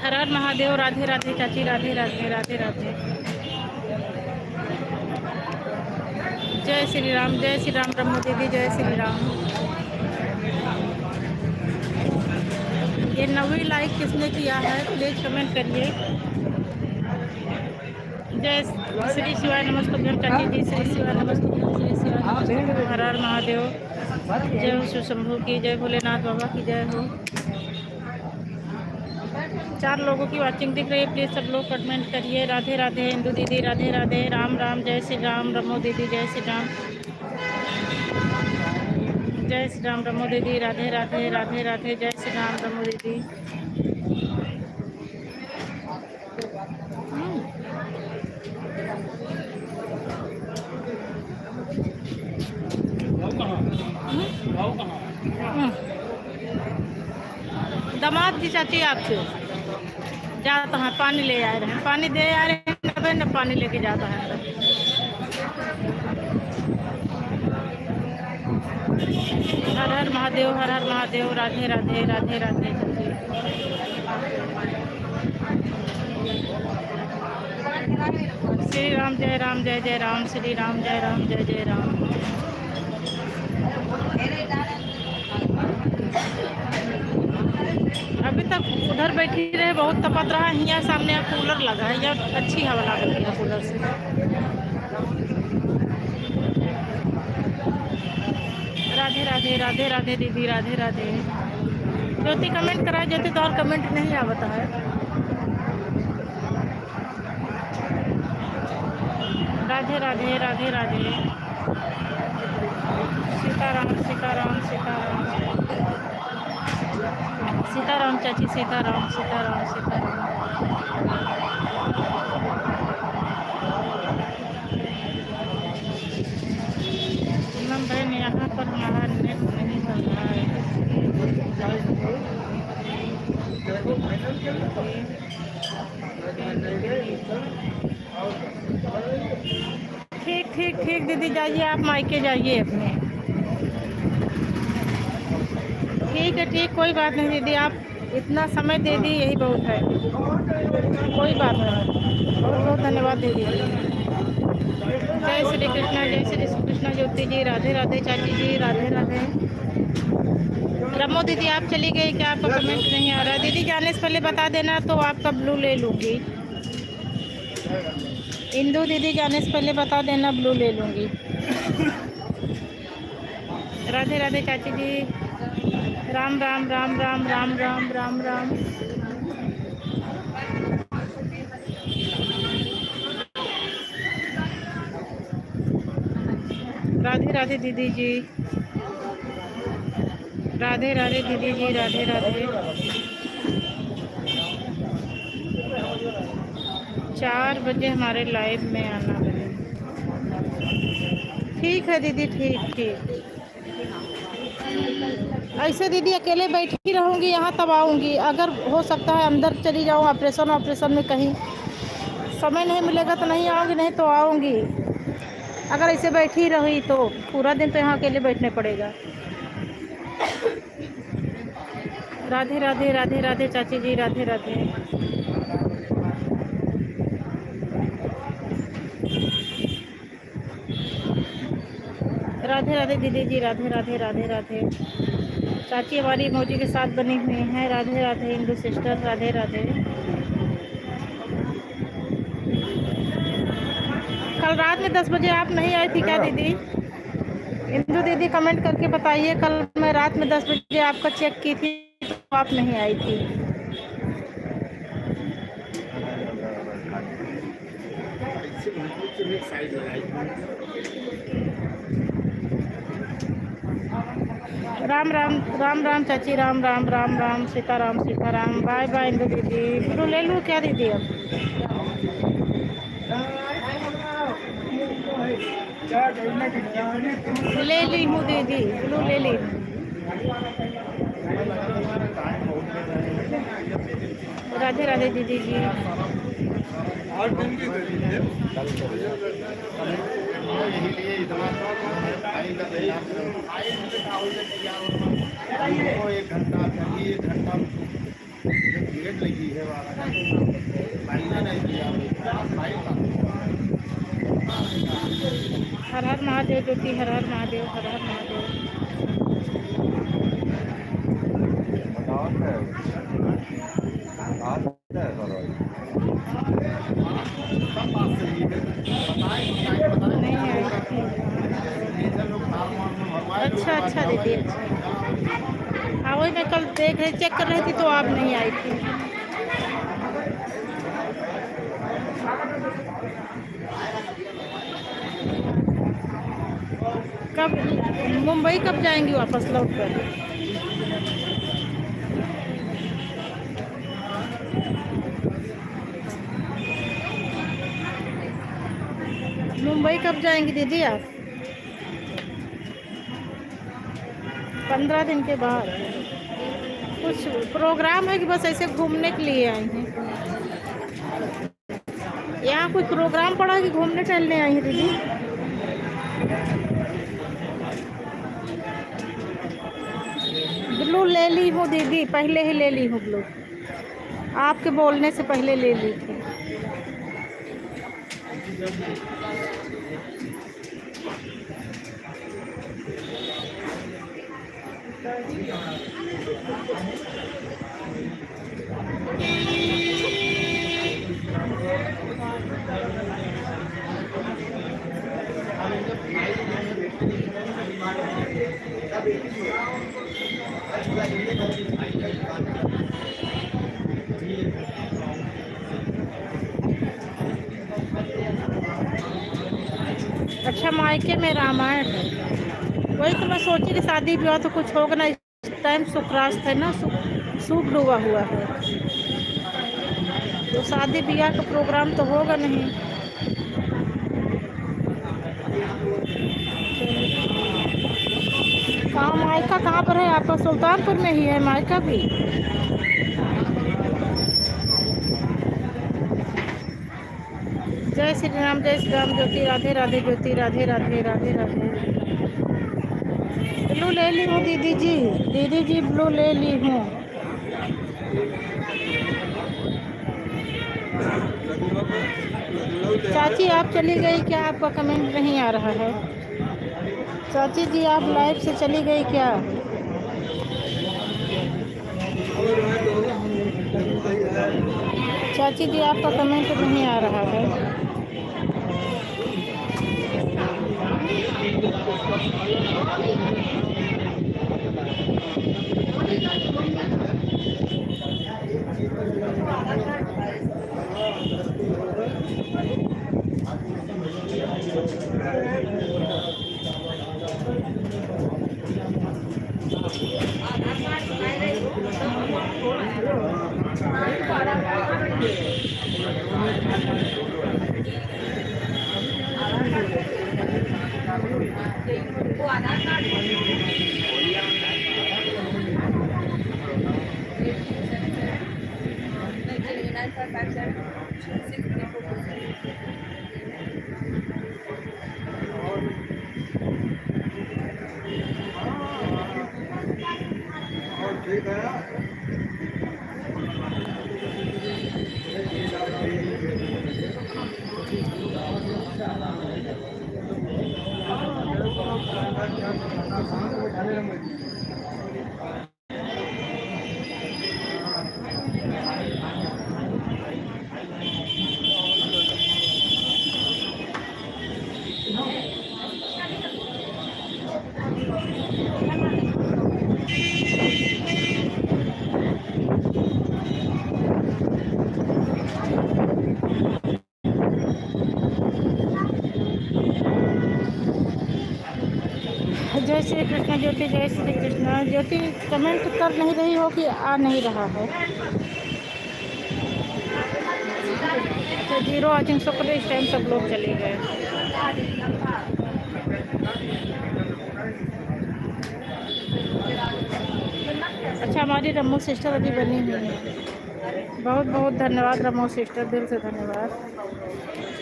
हर हर महादेव, राधे राधे चाची, राधे राधे राधे राधे। जय श्री राम, जय श्री राम ब्रह्म दीदी, जय श्री राम। ये 9वीं लाइक किसने किया है प्लीज कमेंट करिए। जय श्री शिवाय नमस्तुभ्यम चाची जी, श्री शिवाय नमस्तुभ्यम, श्री शिवाय नमस्तुभ्यम। हर हर महादेव, जय हो शिव शंभू की, जय भोलेनाथ बाबा की जय हो। 4 लोगों की वाचिंग दिख रही है, प्लीज़ सब लोग कमेंट करिए। राधे राधे इंदु दीदी, राधे राधे, राम राम, जय श्री राम रमो दीदी, जय श्री राम, जय श्री राम रमो दीदी, राधे राधे राधे राधे, जय श्री राम रमो दीदी। दामाद जी चाची आपसे जाता है, पानी ले आ रहे हैं, पानी दे आ रहे हैं, न पानी लेके जाता है। हर हर महादेव, हर हर महादेव, राधे राधे राधे राधे चाची। श्री राम जय राम, जय जय राम, श्री राम जय राम, जय जय राम। अभी तक उधर बैठी रहे, बहुत तपत रहा है। यहाँ सामने कूलर लगा है, यहाँ अच्छी हवा लग रही है कूलर से। राधे राधे राधे राधे दीदी, राधे राधे। ज्योति कमेंट करा, ज्योति तो और कमेंट नहीं आवता है। राधे राधे राधे राधे। सीताराम सीताराम सीताराम सीताराम चाची, सीताराम सीताराम सीताराम। मैम बहन यहाँ पर हमारा नेट नहीं चल रहा है। ठीक ठीक ठीक दीदी, जाइए आप मायके जाइए अपने। ठीक है, ठीक, कोई बात नहीं दीदी, आप इतना समय दे दी यही बहुत है, कोई बात नहीं। बहुत बहुत धन्यवाद दीदी। जय श्री कृष्णा, जय श्री कृष्णा ज्योति जी, राधे राधे चाची जी, राधे राधे। रमो दीदी आप चली गई क्या? आपका कमेंट नहीं आ रहा। दीदी जाने से पहले बता देना तो आपका ब्लू ले लूँगी। इंदु दीदी जाने से पहले बता देना, ब्लू ले लूँगी। राधे राधे चाची जी, राम राम राम राम राम राम राम राम। राधे राधे दीदी जी, राधे राधे दीदी जी, राधे राधे। 4 बजे हमारे लाइव में आना है। ठीक है दीदी, ठीक ठीक। ऐसे दीदी अकेले बैठी रहूँगी यहाँ तब आऊँगी, अगर हो सकता है अंदर चली जाऊँ ऑपरेशन में, कहीं समय नहीं मिलेगा तो नहीं आऊँगी, नहीं तो आऊँगी। अगर ऐसे बैठी रही तो पूरा दिन तो यहाँ अकेले बैठने पड़ेगा। राधे राधे, राधे राधे चाची जी, राधे राधे। राधे राधे दीदी जी, राधे राधे, राधे राधे। चाची हमारी इमोजी के साथ बनी हुई हैं। राधे राधे इंदु सिस्टर, राधे राधे। कल रात में 10 बजे आप नहीं आई थी क्या दीदी? इंदु दीदी कमेंट करके बताइए, कल मैं रात में 10 बजे आपका चेक की थी तो आप नहीं आई थी। राम राम, राम राम चाची, राम राम, राम राम, सीताराम सीताराम। बाय बाय इंदु दीदी। ब्लू ले लूँ क्या दीदी? अब ले ली हूँ दीदी, ब्लू ले ली। राधे राधे दीदी जी। एक घंटा डेट लगी है हर हर महादेव ज्योति, हर हर महादेव, हर हर महादेव। नहीं आई थी। अच्छा अच्छा दीदी, अच्छा। हाँ वही मैं कल देख रही, चेक कर रही थी तो आप नहीं आई थी। कब मुंबई कब जाएंगी वापस लौट कर? मुंबई कब जाएंगी दीदी आप? 15 दिन के बाद। कुछ प्रोग्राम है कि बस ऐसे घूमने के लिए आई हैं? यहाँ कुछ प्रोग्राम पड़ा है कि घूमने टहलने आई हैं दीदी? ब्लू ले ली हूँ दीदी, पहले ही ले ली हूँ ब्लू, आपके बोलने से पहले ले ली थी। अच्छा मायके में रामायण है, वही तो मैं सोची कि शादी ब्याह तो कुछ होगा ना, इस टाइम सुखरास्त है ना, सूख डूबा हुआ है तो शादी ब्याह का प्रोग्राम तो होगा नहीं। कहाँ मायका कहाँ पर है आपका? सुल्तानपुर में ही है मायका भी? जय श्री राम, जय श्री राम ज्योति, राधे राधे ज्योति, राधे राधे, राधे राधे। ब्लू ले ली हूँ दीदी जी, दीदी जी ब्लू ले ली हूँ। चाची आप चली गई क्या? आपका कमेंट नहीं आ रहा है। चाची जी आप लाइव से चली गई क्या? चाची जी आपका कमेंट नहीं आ रहा है। ठीक है। जय श्री कृष्ण ज्योति, जय श्री कृष्ण ज्योति। कमेंट कर नहीं रही हो कि आ नहीं रहा है? तो 0 वॉचिंग शो पर इस टाइम सब लोग चले गए। अच्छा, हमारी रमो सिस्टर अभी बनी हुई है। बहुत बहुत धन्यवाद रमो सिस्टर, दिल से धन्यवाद।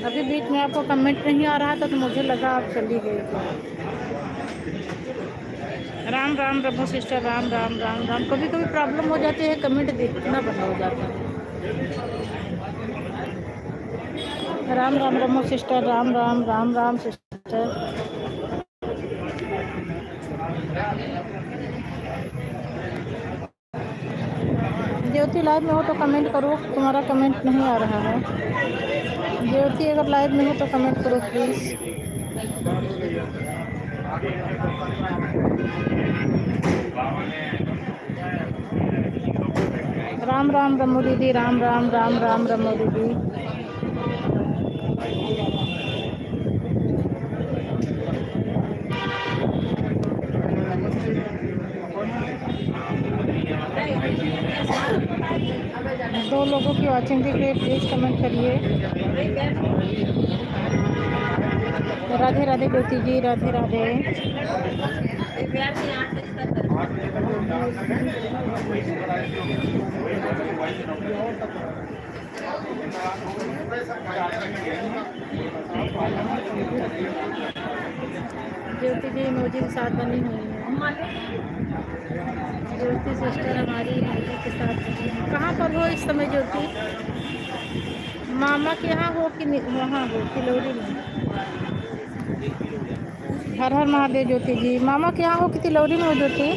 अभी बीच में आपको कमेंट नहीं आ रहा था तो मुझे लगा आप चली गई क्या। राम राम रमो सिस्टर, राम राम राम राम। कभी कभी प्रॉब्लम हो जाती है, कमेंट देखना बंद हो जाता है। Ram Ram Ramo sister, Ram Ram Ram Ram sister. Jyoti live में हो तो कमेंट करो, तुम्हारा कमेंट नहीं आ रहा है। ज्योति अगर लाइव में हो तो कमेंट करो प्लीज़। राम राम रमो दीदी, राम राम राम राम रमो दीदी। दो लोगों की वॉचिंग दिख रही है, प्लीज़ कमेंट करिए। राधे राधे ज्योति जी, राधे राधे। ज्योति जी इमोजी के साथ बनी हुई है। ज्योति सिस्टर हमारी इमोजी के साथ बनी है। कहाँ पर हो इस समय ज्योति? मामा के यहाँ हो कि वहाँ हो, तिलौरी में? हर हर महादेव ज्योति जी। मामा के यहाँ हो कि तिलौरी में हो ज्योति?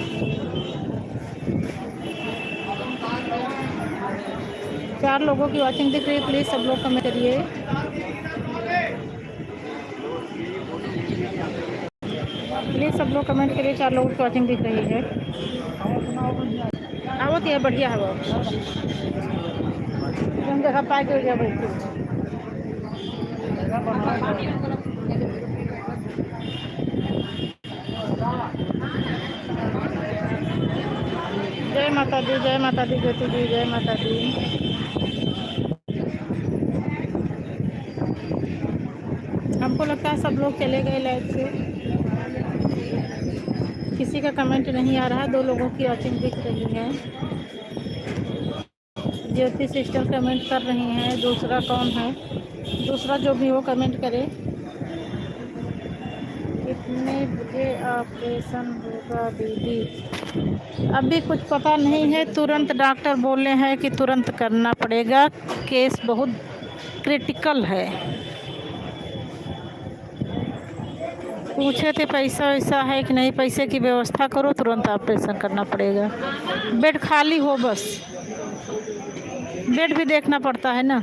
चार लोगों की वॉचिंग दिख रही है, प्लीज़ सब लोग कमेंट करिए। प्लीज़ सब लोग कमेंट करिए, 4 लोगों की वॉचिंग दिख रही है। आवत है बढ़िया है वो। तुम देखा पाए के हो गया भाई। जय माता दी, जय माता दी ज्योति जी, जय माता दी। हमको लगता है सब लोग चले गए लाइव से, किसी का कमेंट नहीं आ रहा। 2 लोगों की वॉचिंग दिख रही है। ज्योति सिस्टर कमेंट कर रही हैं। दूसरा कौन है? दूसरा जो भी वो कमेंट करे। कितने बजे ऑपरेशन होगा दीदी? अभी कुछ पता नहीं है। तुरंत डॉक्टर बोले हैं कि तुरंत करना पड़ेगा, केस बहुत क्रिटिकल है। पूछे थे पैसा वैसा है कि नहीं, पैसे की व्यवस्था करो, तुरंत ऑपरेशन करना पड़ेगा। बेड खाली हो बस, बेड भी देखना पड़ता है ना।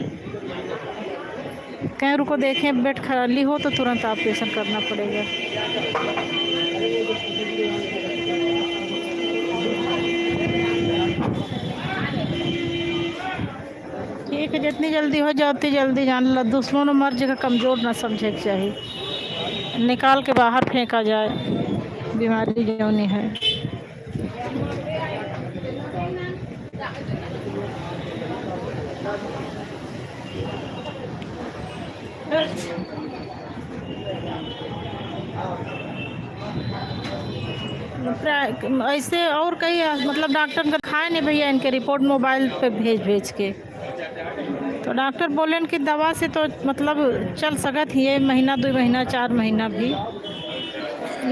कहीं रुको देखें, बेड खाली हो तो तुरंत ऑपरेशन करना पड़ेगा। ठीक है, जितनी जल्दी हो जाए उतनी जल्दी जान लो। दुश्मन मर्ज का कमज़ोर ना समझे के चाहिए, निकाल के बाहर फेंका जाए। बीमारी जौनी है। ऐसे और कई मतलब डॉक्टर का खाए नहीं भैया, इनके रिपोर्ट मोबाइल पे भेज के। तो डॉक्टर बोले कि दवा से तो मतलब चल सकत ही है, महीना 2 महीना 4 महीना भी,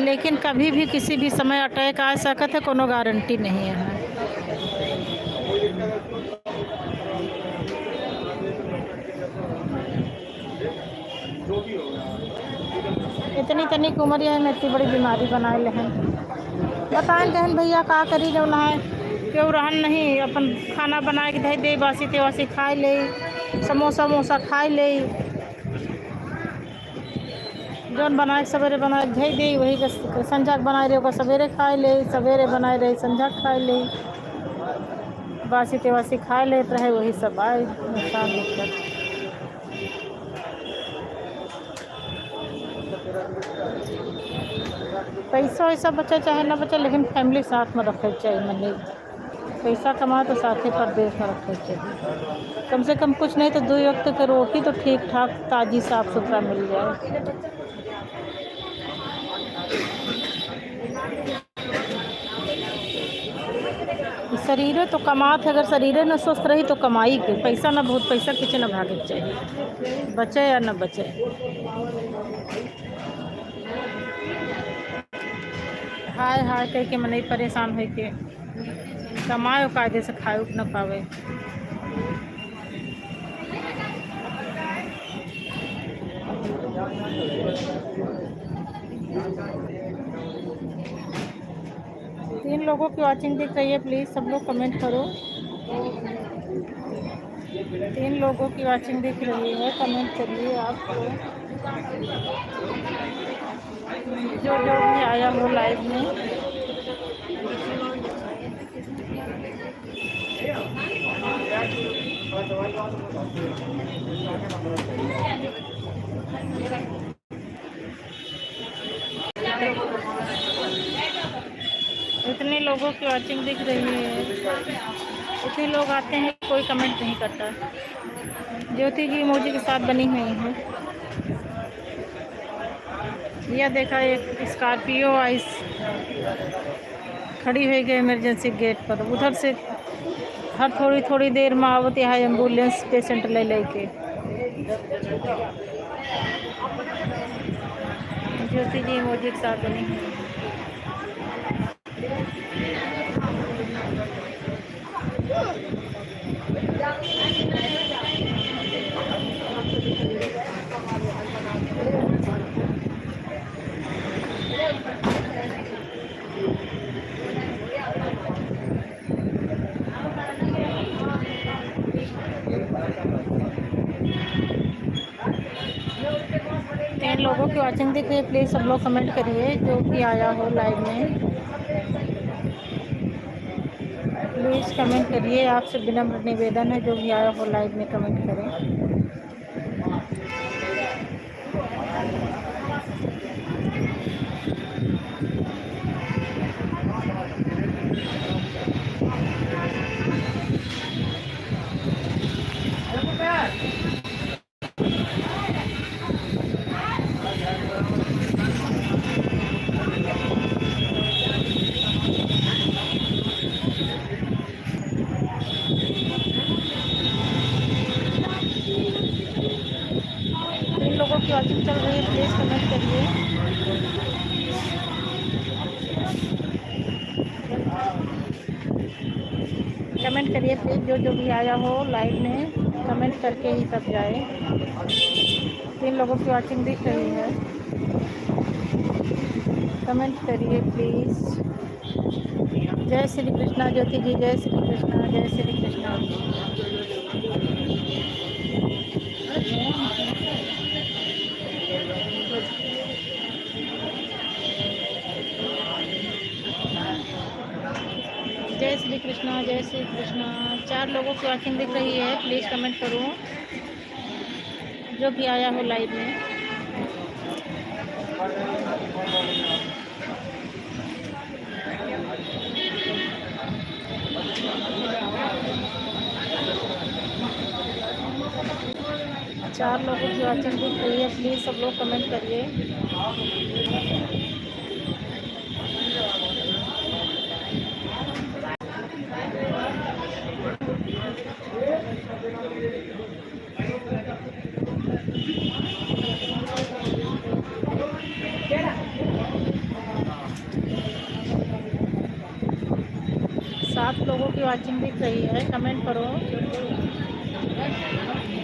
लेकिन कभी भी किसी भी समय अटैक आ सकत है, कोनो गारंटी नहीं है। इतनी तनिक उम्र है में इतनी बड़ी बीमारी बनाए हैं। बताएं कहन भैया का करी जो ना है, क्यों रहन नहीं अपन खाना बना के धई दे, बासी तेवासी खाए ले, समोसा वमोसा खाए ले, जौन बनाए सवेरे बनाए धई दे, वही संझा बनाए रहे सवेरे खाए ले, सवेरे बनाए रहे संझा खाए ले, बासी तेवासी खाए लेते रहे, वही सब आए नुकसान दिक्कत। पैसा वैसा बचा चाहे ना बचा, लेकिन फैमिली साथ में रखे चाहिए। मनी पैसा कमाए तो साथ ही परदेश में रखे चाहिए। कम से कम कुछ नहीं तो 2 वक्त की रोटी तो ठीक ठाक ताज़ी साफ़ सुथरा मिल जाए। शरीर तो कमात है, अगर शरीर न स्वस्थ रही तो कमाई के पैसा ना, बहुत पैसा किसी न भागे चाहिए, बचे या न बचे। हाय हाय कह के मन परेशान हो के कमाए कायदे से खाए उठ न पावे। तीन लोगों की वॉचिंग दिख रही है, प्लीज़ सब लोग कमेंट करो। 3 लोगों की वॉचिंग दिख रही है, कमेंट करिए आप जो भी आया हो लाइव में। इतने लोगों की वॉचिंग दिख रही है, इतने लोग आते हैं, कोई कमेंट नहीं करता। ज्योति जी इमोजी के साथ बनी हुई है। यह देखा एक स्कॉर्पियो आई खड़ी हुई गई इमरजेंसी गेट पर, उधर से हर थोड़ी देर में आवती है एम्बुलेंस पेशेंट ले लेके। ज्योति जी इमोजी के साथ बनी हुई है। लोगों की वॉचिंग दिख रही है, प्लीज़ सब लोग कमेंट करिए जो भी आया हो लाइव में। प्लीज़ कमेंट करिए, आपसे विनम्र निवेदन है जो भी आया हो लाइव में कमेंट करें। वॉचिंग चल रही है, प्लीज़ कमेंट करिए। कमेंट करिए प्लीज़, जो भी आया हो लाइव में कमेंट करके ही सब जाए। 3 लोगों की वॉचिंग दिख रही है, कमेंट करिए प्लीज़। जय श्री कृष्णा ज्योति जी, जय श्री कृष्णा, जय श्री कृष्णा। जय श्री कृष्णा, जय श्री कृष्णा। 4 लोगों की वॉचिंग दिख रही है, प्लीज़ कमेंट करो जो भी आया हो लाइव में। 4 लोगों की वॉचिंग दिख रही है, प्लीज़ सब लोग कमेंट करिए। सात लोगों की वॉचिंग दिख रही है, कमेंट करो।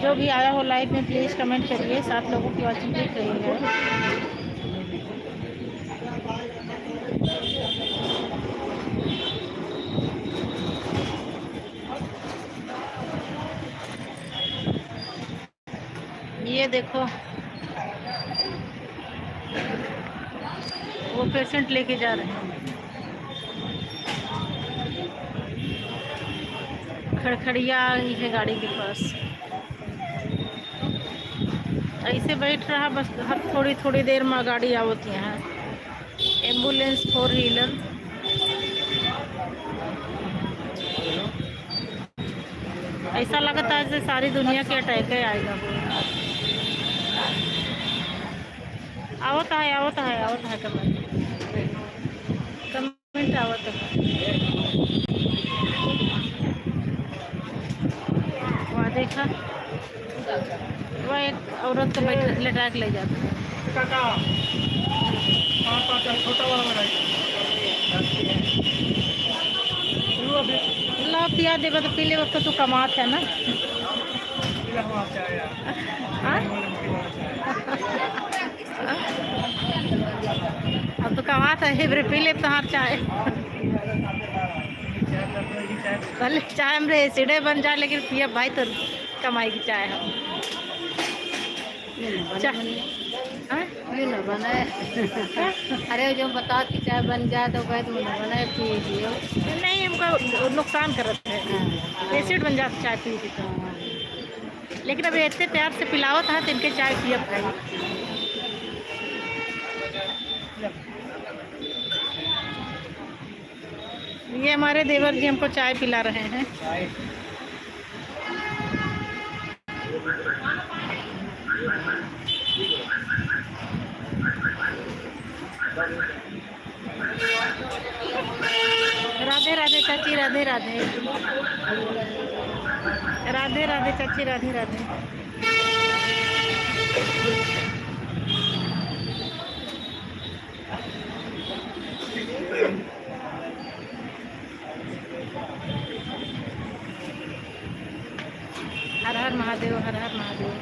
जो भी आया हो लाइव में प्लीज़ कमेंट करिए। 7 लोगों की वॉचिंग दिख रही है। ये देखो वो पेशेंट लेके जा रहे हैं। खड़खड़िया आई है गाड़ी के पास, ऐसे बैठ रहा बस। हर थोड़ी थोड़ी देर में गाड़ी आवती है, एम्बुलेंस 4 व्हीलर। ऐसा लगता है जैसे सारी दुनिया के अटैक आएगा। आवता है कमेंट आवता है। वहाँ देखा, वह एक औरत को बैठ लेटा के ले जाता है। ला पिया देगा तो पीले वक्त तो कमात है ना। अब तो कमात है, हिब्रे पीले तो हाथ चाहे पहले चाय में एसिडे बन जाए, लेकिन पिया भाई तो कमाई की चाय है। न बनाए अरे जो बता कि चाय बन जाए तो कहे तुम बनाए पिए पियो। नहीं, हमको नुकसान करते हैं, एसिड बन जाता चाय पी तो। लेकिन अब इतने प्यार से पिलावत है तो इनके चाय पिए भाई। ये हमारे देवर जी हमको चाय पिला रहे हैं। राधे राधे चाची, राधे राधे, राधे राधे चाची, राधे राधे। हर हर महादेव, हर हर महादेव।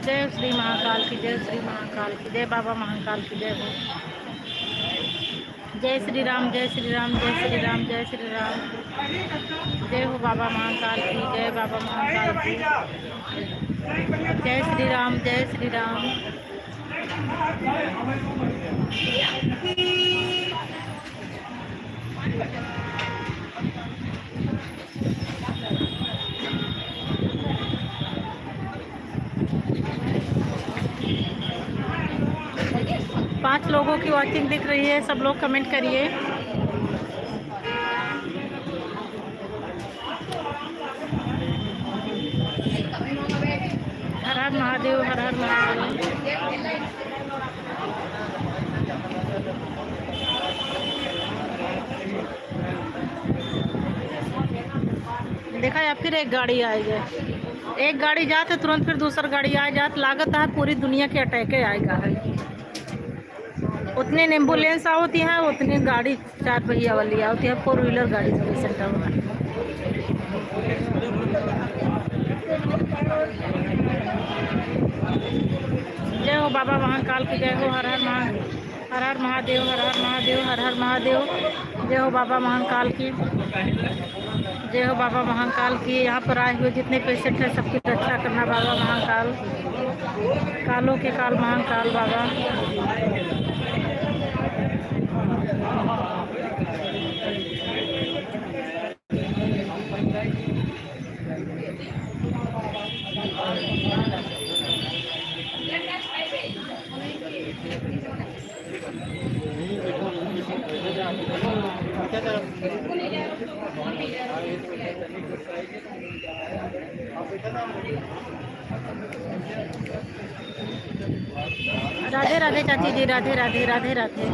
जय श्री महाकाल की, जय श्री महाकाल की, जय बाबा महाकाल की जय हो। जय श्री राम, जय श्री राम, जय श्री राम, जय श्री राम। जय हो बाबा महाकाल की, जय बाबा महाकाल की। जय श्री राम, जय श्री राम। 5 लोगों की वॉचिंग दिख रही है, सब लोग कमेंट करिए। हर हर महादेव, हर हर महादेव। देखा या फिर एक गाड़ी आई है, एक गाड़ी जाते तुरंत फिर दूसरा गाड़ी आ जात, लागत है पूरी दुनिया के अटैक आएगा है। उतने एम्बुलेंस होती हैं, उतनी गाड़ी 4 पहिया वाली होती है, 4 व्हीलर गाड़ी सर्विस सेंटर में। जय हो बाबा महाकाल की, जय हो। हर हर महादेव, हर हर महादेव, हर हर महादेव। जय हो बाबा महाकाल की, जय हो बाबा महाकाल की। यहाँ पर आए हुए जितने पेशेंट हैं सबकी रक्षा करना बाबा महाकाल। कालों के काल महाकाल बाबा। राधे राधे चाची जी, राधे राधे राधे राधे।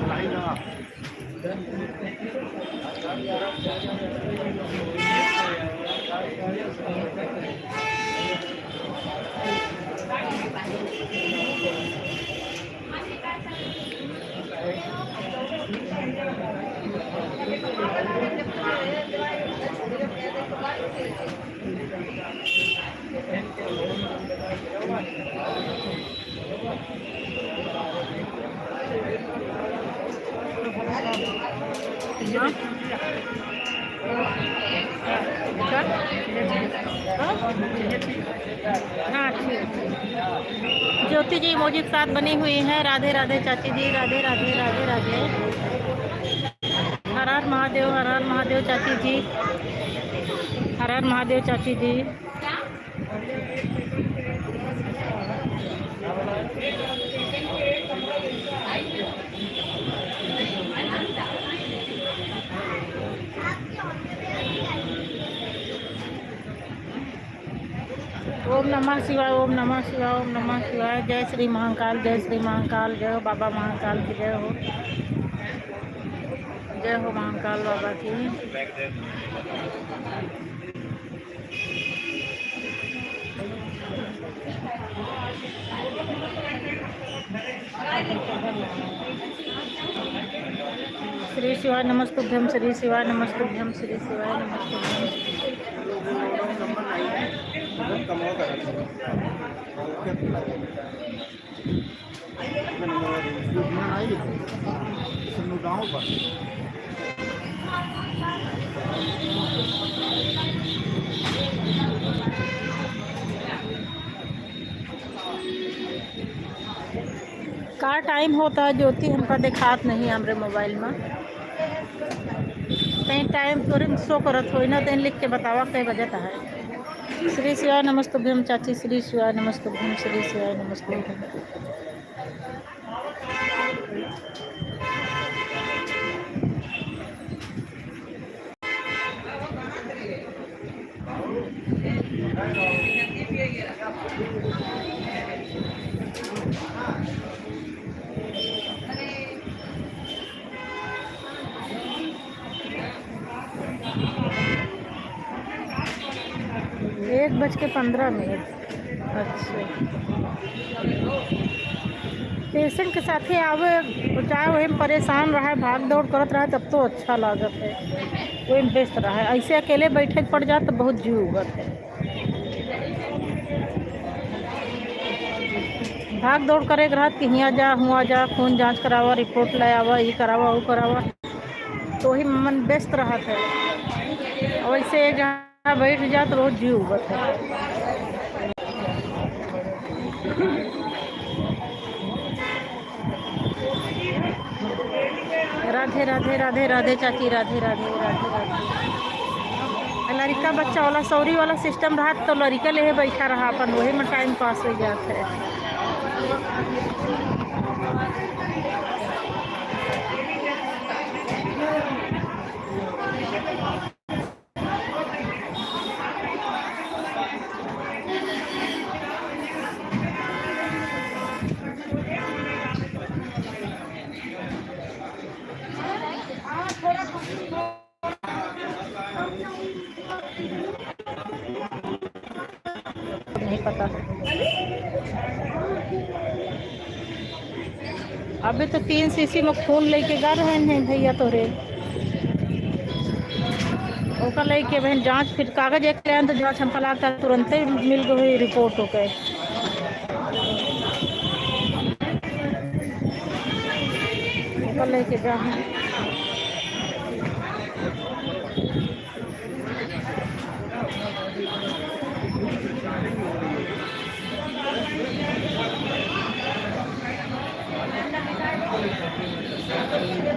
हाँ ठीक। ज्योति जी इमोजी के साथ बनी हुई है। राधे राधे चाची जी, राधे राधे राधे राधे। हर हर महादेव, हर हर महादेव चाची जी, हर हर महादेव चाची जी। ओम नमः शिवाय, ओम नमः शिवाय, ओम नमः शिवाय। जय श्री महाकाल, जय श्री महाकाल। जय हो बाबा महाकाल की, जय हो, जय हो महाकाल बाबा की। श्री शिवाय नमस्तुभ्यम, श्री शिवाय नमस्तुभ्यम, श्री शिवाय का टाइम होता है ज्योति हमका दिखात नहीं हमरे मोबाइल में। कहीं टाइम तुरंत शो करत हो ना, तेन लिख के बतावा कई बजे है। श्री शिवाय नमस्तुभ्यम चाची, श्री शिवाय नमस्तुभ्यम, श्री शिवाय नमस्तुभ्यम। एक 1:15। अच्छा, पेशेंट के साथ ही आवे, चाहे वही में परेशान रहा, भाग दौड़ करत रहा, तब तो अच्छा लागत है, वही में व्यस्त रहा। ऐसे अकेले बैठे पड़ जाए तो बहुत जीव उगत है। भाग दौड़ करे रहा कि हियाँ जा हुआ जा, खून जांच करावा, रिपोर्ट ले आवा, ये करावा वो करावा, तो ही मन व्यस्त रहा है। वैसे जहाँ बैठ जा तो बहुत जीव उगत है। राधे राधे राधे राधे चाची, राधे राधे राधे राधे। लड़का बच्चा वाला सौरी वाला सिस्टम रहा तो लड़का ले बैठा रहा, अपन वही में टाइम पास हो जाता है। नहीं पता, अभी तो 3 शीशी में खून लेके गा रहे हैं भैया तोरे। ओका लेके बहन जांच, फिर कागज एक ले तो जांच हमका लगता तुरंत ही मिल गई रिपोर्ट होके। ओका लेके जा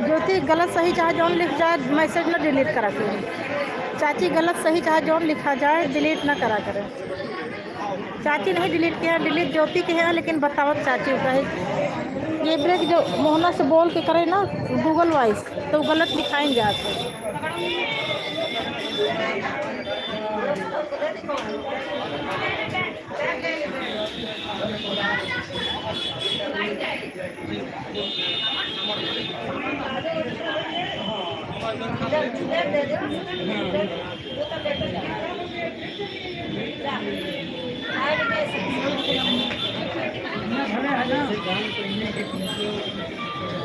ज्योति गलत सही चाहे जौन लिख जाए मैसेज ना डिलीट करा के। चाची गलत सही चाहे जौन लिखा जाए डिलीट ना करा करें। चाची नहीं डिलीट किया, डिलीट ज्योति के है, लेकिन बताओ चाची का है ये ब्रेक जो मोहना से बोल के करे ना गूगल वाइज तो गलत दिखाएंगे आपको।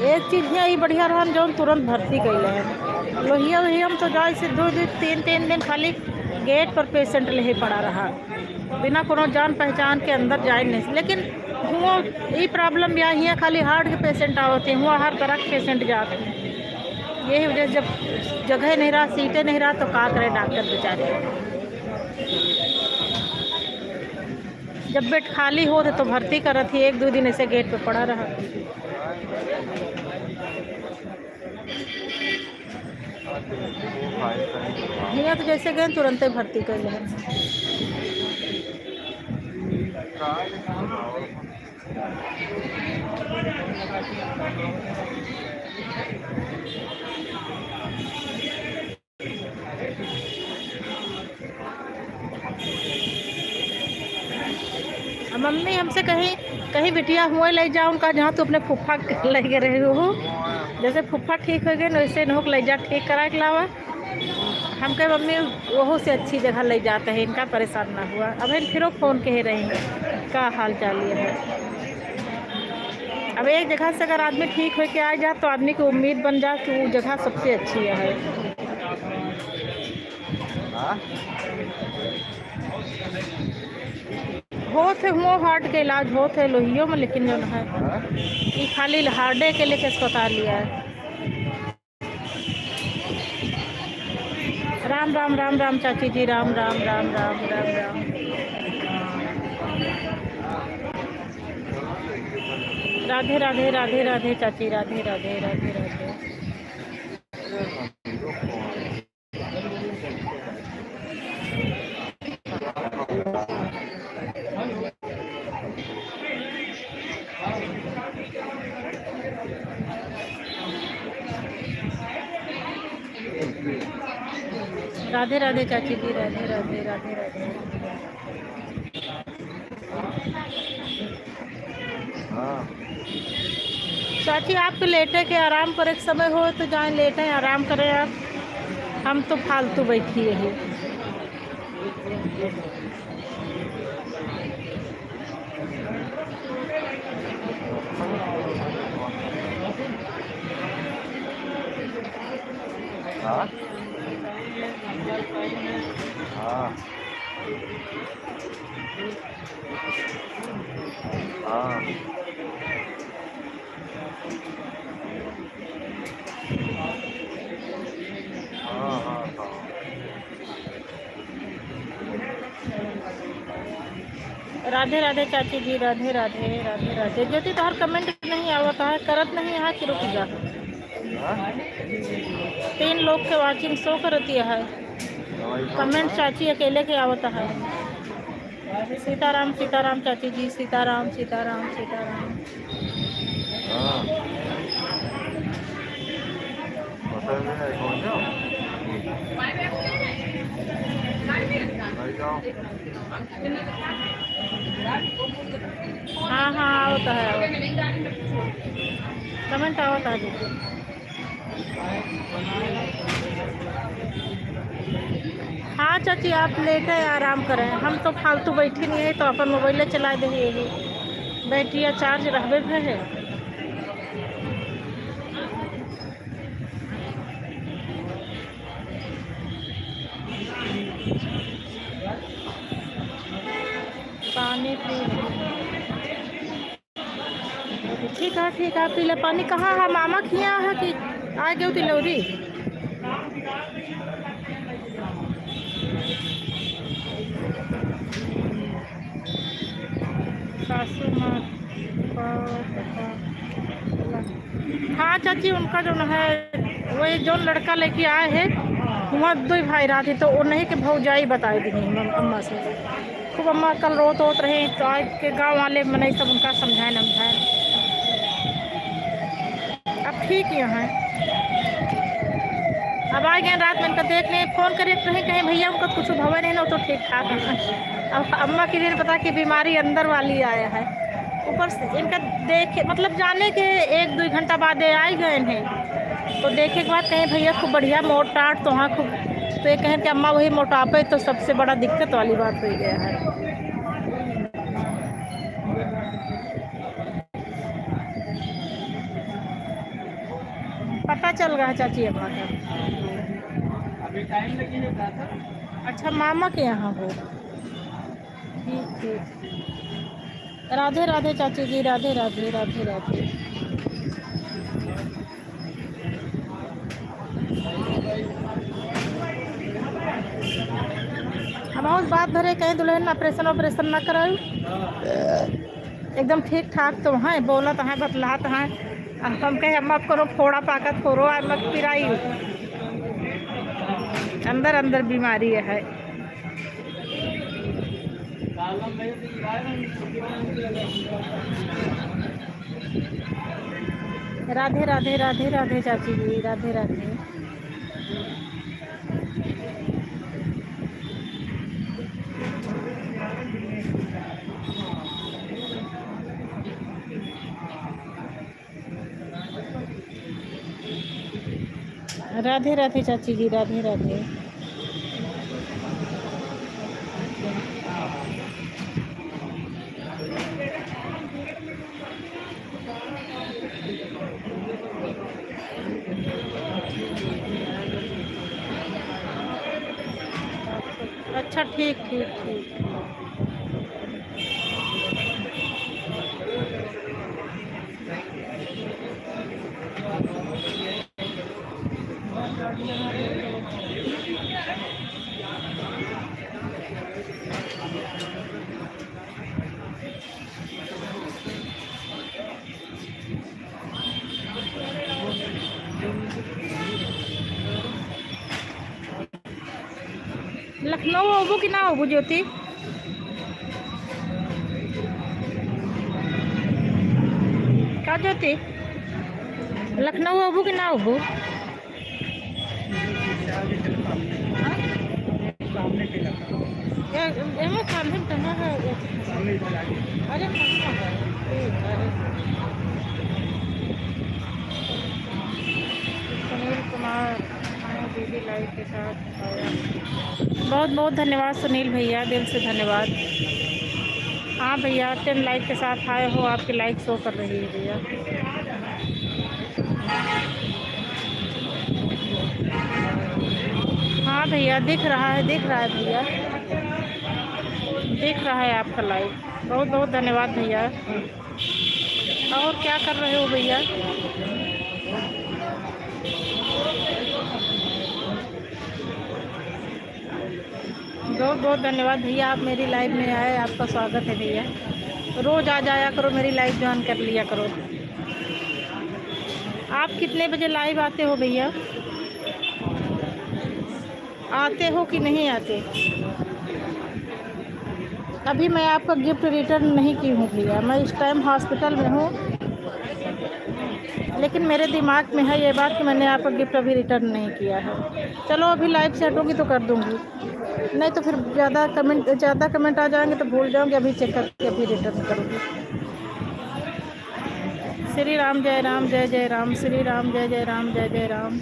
एक चीज़ है ये बढ़िया रहन जो तुरंत भर्ती कैले हैं लोहिया वहिया हम तो जाए से 2-3 दिन खाली गेट पर पेशेंट ले पड़ा रहा बिना कोनो जान पहचान के अंदर जाए नहीं। लेकिन हुआ ये प्रॉब्लम या ही खाली हार्ट के पेशेंट आवते हैं हुआ हर तरह के पेशेंट जाते हैं। यही वजह जब जगह नहीं रहा सीटें नहीं रहा तो का करे डॉक्टर बेचारे। जब बेड खाली हो तो भर्ती करत थी 1-2 दिन ऐसे गेट पे पड़ा रहा। यहाँ तो जैसे गए तुरंत ही भर्ती कर ले। मम्मी हमसे कहीं बिटिया हुए ले जाओ उनका जहाँ तो अपने फूफा ले रहे हो जैसे फूफा ठीक हो गए वैसे नोक ले जा ठीक करा के लावा। हम कहे मम्मी वह से अच्छी जगह ले जाते हैं इनका परेशान ना हुआ। अब फिर फ़ोन कहे रहेंगे का हाल चाल ये है। अब एक जगह से अगर आदमी ठीक हो के आ जाए तो आदमी की उम्मीद बन जाए कि वो जगह सबसे अच्छी है। होते हुआ हार्ट के इलाज होते है लोहियों में लेकिन जो है ये खाली हार्डे के लिए अस्पताल लिया है। राम राम राम राम चाची जी राम राम राम राम राम राम। राधे राधे राधे राधे चाची राधे राधे राधे राधे। राधे राधे चाची जी राधे राधे राधे राधे। चाची आप तो लेटे के आराम पर एक समय हो तो जाए लेटे आराम करें आप। हम तो फालतू बैठिए हैं। हाँ हाँ राधे राधे चाची जी राधे राधे राधे राधे। ज्योति तो हर कमेंट नहीं आवता है करत नहीं है कि रुक जा। 3 लोग के वाचिंग शो करती है कमेंट चाची अकेले के आवता है। सीताराम सीताराम चाची जी सीताराम सीताराम सीताराम। हाँ हाँ आवता है कमेंट आवता है। हाँ चाची आप लेटे आराम करें हम तो फालतू बैठी नहीं है तो अपन मोबाइल चला दे बैटरिया चार्ज रहबे है। पानी पी ठीक है पी ले पानी। कहाँ है मामा खिया है कि आ गए तिलौरी। सासू माँ हाँ चाची उनका जो है वही जो लड़का लेके आए हैं वहाँ 2 भाई रहा थे तो उन्हीं के भौजाई बताई दी अम्मा से। खूब अम्मा कल रोत रहे तो आज के गांव वाले मने सब उनका समझाए। ठीक ही हैं। अब आ गए रात में इनका देखने, फ़ोन करे रहे कहीं भैया उनका कुछ भवन है ना, तो ठीक ठाक है। अब अम्मा की दिन पता कि बीमारी अंदर वाली आया है, ऊपर से इनका देखे मतलब जाने के 1-2 घंटा बाद ये आ गए हैं, तो देखे के बाद कहीं भैया खूब बढ़िया मोटाट तो हाँ खूब, तो ये कहें कि अम्मा वही मोटापे तो सबसे बड़ा दिक्कत वाली बात हो गया है। पता चल रहा है चाची अम्मा का। अभी टाइम लगेगा सर। अच्छा मामा के यहाँ हो, ठीक ठीक। राधे राधे चाची जी, राधे राधे राधे राधे। हम उस बात भरे कहीं दुल्हन ऑपरेशन ना कराई, एकदम ठीक ठाक तो हैं, बोला तो हैं, बतला तो हैं। हम कहे हम आप करो फोड़ा पाकत फोरो मत पिराई, अंदर अंदर बीमारी है। राधे राधे राधे राधे चाची जी, राधे राधे। राधे राधे चाची जी, राधे राधे। अच्छा ठीक ठीक ठीक। लखनऊ होबू कि ना होबू ज्योति? क्या ज्योति, लखनऊ होबू कि ना होबू? अरे सुनील कुमार दीदी लाइव के साथ आया। बहुत बहुत धन्यवाद सुनील भैया, दिल से धन्यवाद। हाँ भैया 10 लाइक के साथ आए हो, आपकी लाइक शो कर रही है भैया। हाँ भैया दिख रहा है भैया, दिख रहा है आपका लाइक। बहुत बहुत धन्यवाद भैया। और क्या कर रहे हो भैया? बहुत बहुत धन्यवाद भैया, आप मेरी लाइव में आए, आपका स्वागत है भैया। रोज़ आ जाया करो, मेरी लाइव ज्वाइन कर लिया करो। आप कितने बजे लाइव आते हो भैया? आते हो कि नहीं आते? अभी मैं आपका गिफ्ट रिटर्न नहीं की हूँ भैया, मैं इस टाइम हॉस्पिटल में हूँ, लेकिन मेरे दिमाग में है ये बात कि मैंने आपका गिफ्ट अभी रिटर्न नहीं किया है। चलो अभी लाइव से हटूँगी तो कर दूँगी, नहीं तो फिर ज़्यादा कमेंट आ जाएंगे तो भूल जाऊँगी। अभी चेक करके अभी रिटर्न करूँगी। श्री राम जय राम जय जय राम, श्री राम जय जय राम जय जय राम।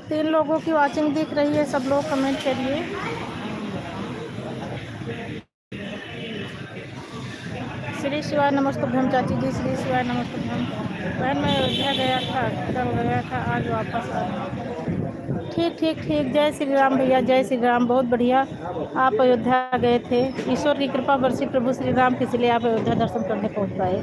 तीन लोगों की वाचिंग दिख रही है, सब लोग कमेंट करिए। श्री शिवाय नमस्तुभ्यम चाची जी, श्री शिवाय नमस्तुभ्यम। बहन मैं अयोध्या गया था, कल गया था, आज वापस आया। ठीक ठीक ठीक। जय श्री राम भैया, जय श्री राम। बहुत बढ़िया, आप अयोध्या गए थे। ईश्वर की कृपा बरसी प्रभु श्री राम की, इसलिए आप अयोध्या दर्शन करने पहुँच पाए।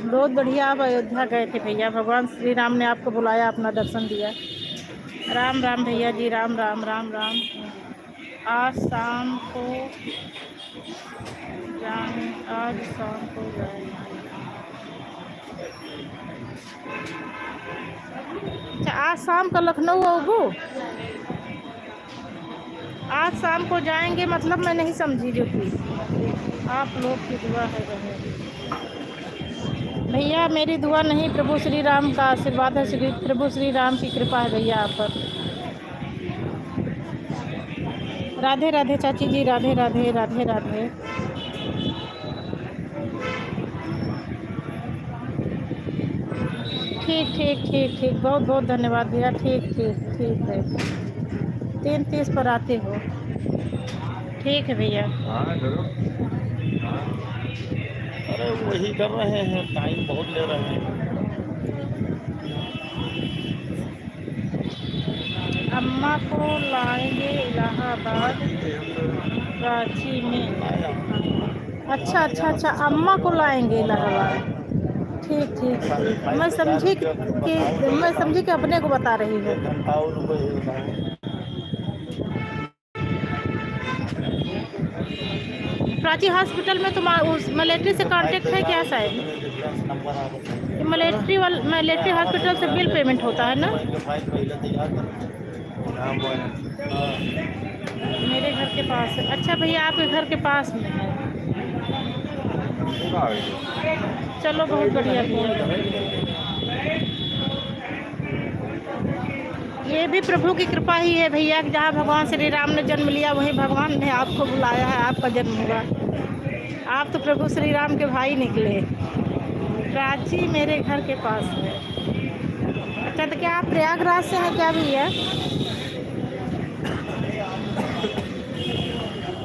बहुत बढ़िया, आप अयोध्या गए थे भैया, भगवान श्री राम ने आपको बुलाया, अपना दर्शन दिया। राम राम भैया जी, राम राम राम राम। आज शाम को जाए। अच्छा, आज शाम का लखनऊ आओगे? आज शाम को जाएंगे मतलब मैं नहीं समझी जो थी। आप लोग की दुआ है भैया, मेरी दुआ नहीं, प्रभु श्री राम का आशीर्वाद है, श्री प्रभु श्री राम की कृपा है भैया आप पर। राधे राधे चाची जी, राधे राधे राधे राधे। ठीक ठीक ठीक ठीक, बहुत बहुत धन्यवाद भैया। ठीक ठीक ठीक है, 3:30 पर आते हो? ठीक है भैया। अरे वही कर रहे हैं, टाइम बहुत ले रहे हैं। अम्मा को लाएंगे इलाहाबाद रांची में। अच्छा अच्छा अच्छा, अम्मा को लाएंगे इलाहाबाद। ठीक ठीक ठीक, मैं समझी कि अपने को बता रही है। प्राची हॉस्पिटल में तुम्हारा उस मिलिट्री से कांटेक्ट है क्या? शायद मिलिट्री हॉस्पिटल से बिल पेमेंट होता है ना? मेरे घर के पास है। अच्छा भैया, आपके घर के पास में है? चलो बहुत बढ़िया। ये भी प्रभु की कृपा ही है भैया, कि जहाँ भगवान श्री राम ने जन्म लिया वहीं भगवान ने आपको बुलाया है, आपका जन्म हुआ। आप तो प्रभु श्री राम के भाई निकले। प्राची मेरे घर के पास है। अच्छा, तो क्या आप प्रयागराज से हैं क्या भैया?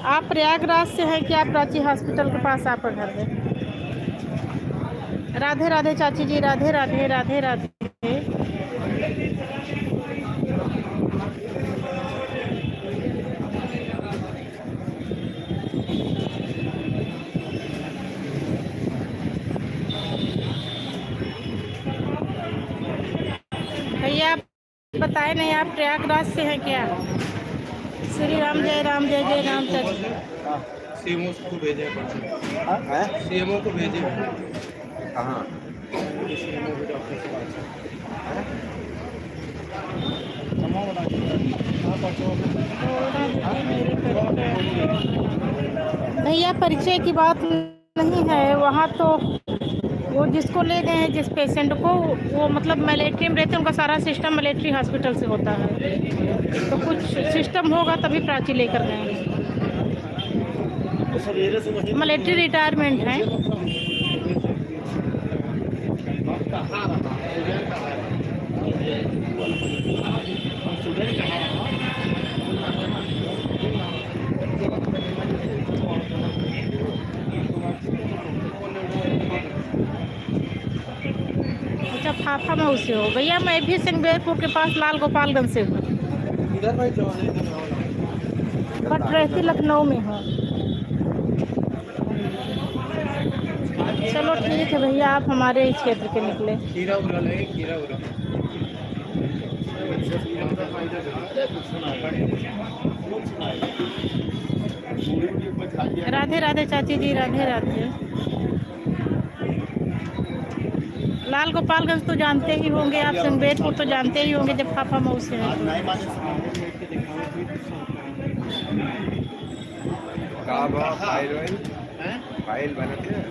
आप प्रयागराज से हैं क्या? प्राची हॉस्पिटल के पास आपका घर है। राधे राधे चाची जी, राधे राधे राधे राधे। भैया बताए नहीं, आप प्रयागराज से हैं क्या? श्री राम जय राम, जय जय राम। सीएमओ को भेजे, सीएमओ को भेजे। कहाँ? भैया परिचय की बात नहीं है वहाँ, तो वो जिसको ले गए हैं, जिस पेशेंट को, वो मतलब मिलिट्री में रहते हैं, उनका सारा सिस्टम मिलिट्री हॉस्पिटल से होता है। तो कुछ सिस्टम होगा तभी प्राची लेकर गए। मिलिट्री रिटायरमेंट है। अच्छा, फाफा मऊ से हो भैया? मैं भी सिंगवेरपुर के पास लाल गोपालगंज से हूँ, बट रहती लखनऊ में हूँ। चलो ठीक है भैया, आप हमारे ही क्षेत्र के निकले। राधे राधे चाची जी, राधे राधे। लाल गोपालगंज तो जानते ही होंगे आप, सिंगवेरपुर तो जानते ही होंगे जब फाफा मऊ से है। फाइल बनाते हैं,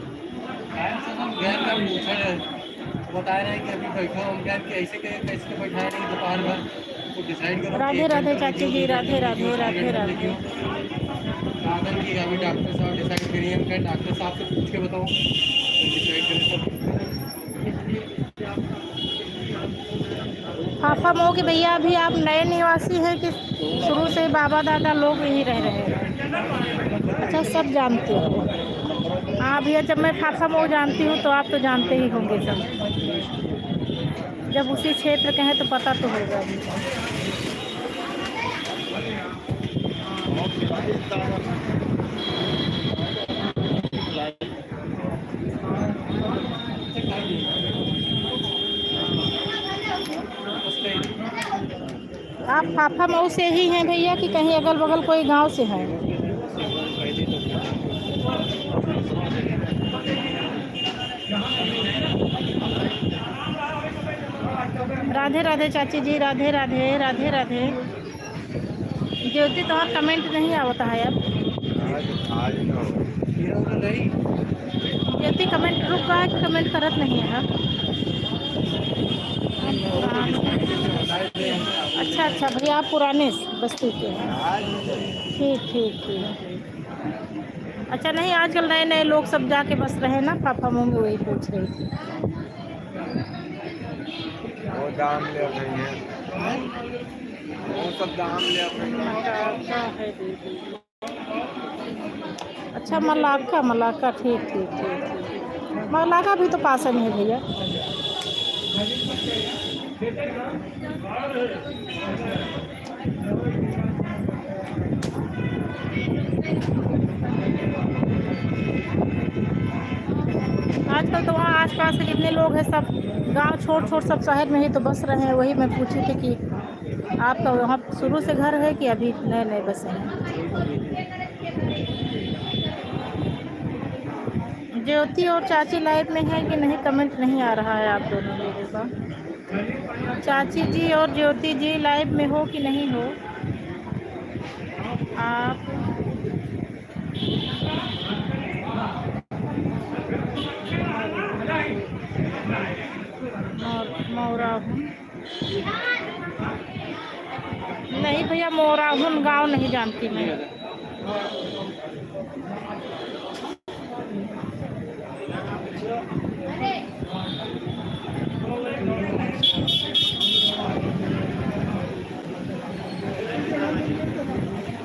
बता रहे हैं कि अभी बैठा हम क्या कैसे कैसे बैठाए नहीं दोपहर भर को डिसाइड करो। राधे राधे चाची जी, राधे राधे राधे राधे। राधन की अभी डॉक्टर साहब डिसाइड करिए, हम क्या डॉक्टर साहब से पूछ के बताओ डिसाइड करें। फाफा मऊ के भैया अभी आप नए निवासी हैं कि शुरू से बाबा दादा लोग यहीं रह रहे हैं? अच्छा, सब जानते हो। हाँ भैया, जब मैं फाफा मऊ जानती हूँ तो आप तो जानते ही होंगे सब। जब उसी क्षेत्र के हैं तो पता तो होगा भी। आप फाफा मऊ से ही हैं भैया कि कहीं अगल बगल कोई गांव से हैं? राधे राधे चाची जी, राधे राधे राधे राधे। ज्योति तुम्हारा कमेंट नहीं आवता है अब। ज्योति कमेंट रुक गया कि कमेंट करत नहीं है अब। अच्छा अच्छा भैया, आप पुराने बस्ती के हैं। ठीक ठीक ठीक। अच्छा, नहीं आजकल नए नए लोग सब जाके बस रहे ना, पापा मम्मी वही पूछ रही थी। वो दाम ले रही है, वो सब दाम ले रही है। अच्छा, मलाका मलाका, ठीक ठीक ठीक ठीक। मलाका भी तो पास में है भैया। आजकल तो वहाँ आसपास के जितने लोग हैं सब गांव छोड़ छोड़ सब शहर में ही तो बस रहे हैं। वही मैं पूछी थी कि आपका वहाँ शुरू से घर है कि अभी नए नए बसे हैं। ज्योति और चाची लाइव में है कि नहीं, कमेंट नहीं आ रहा है आप दोनों लोगों का। चाची जी और ज्योति जी लाइव में हो कि नहीं हो आप? मोराहुन नहीं भैया, मोराहुन गांव नहीं जानती मैं।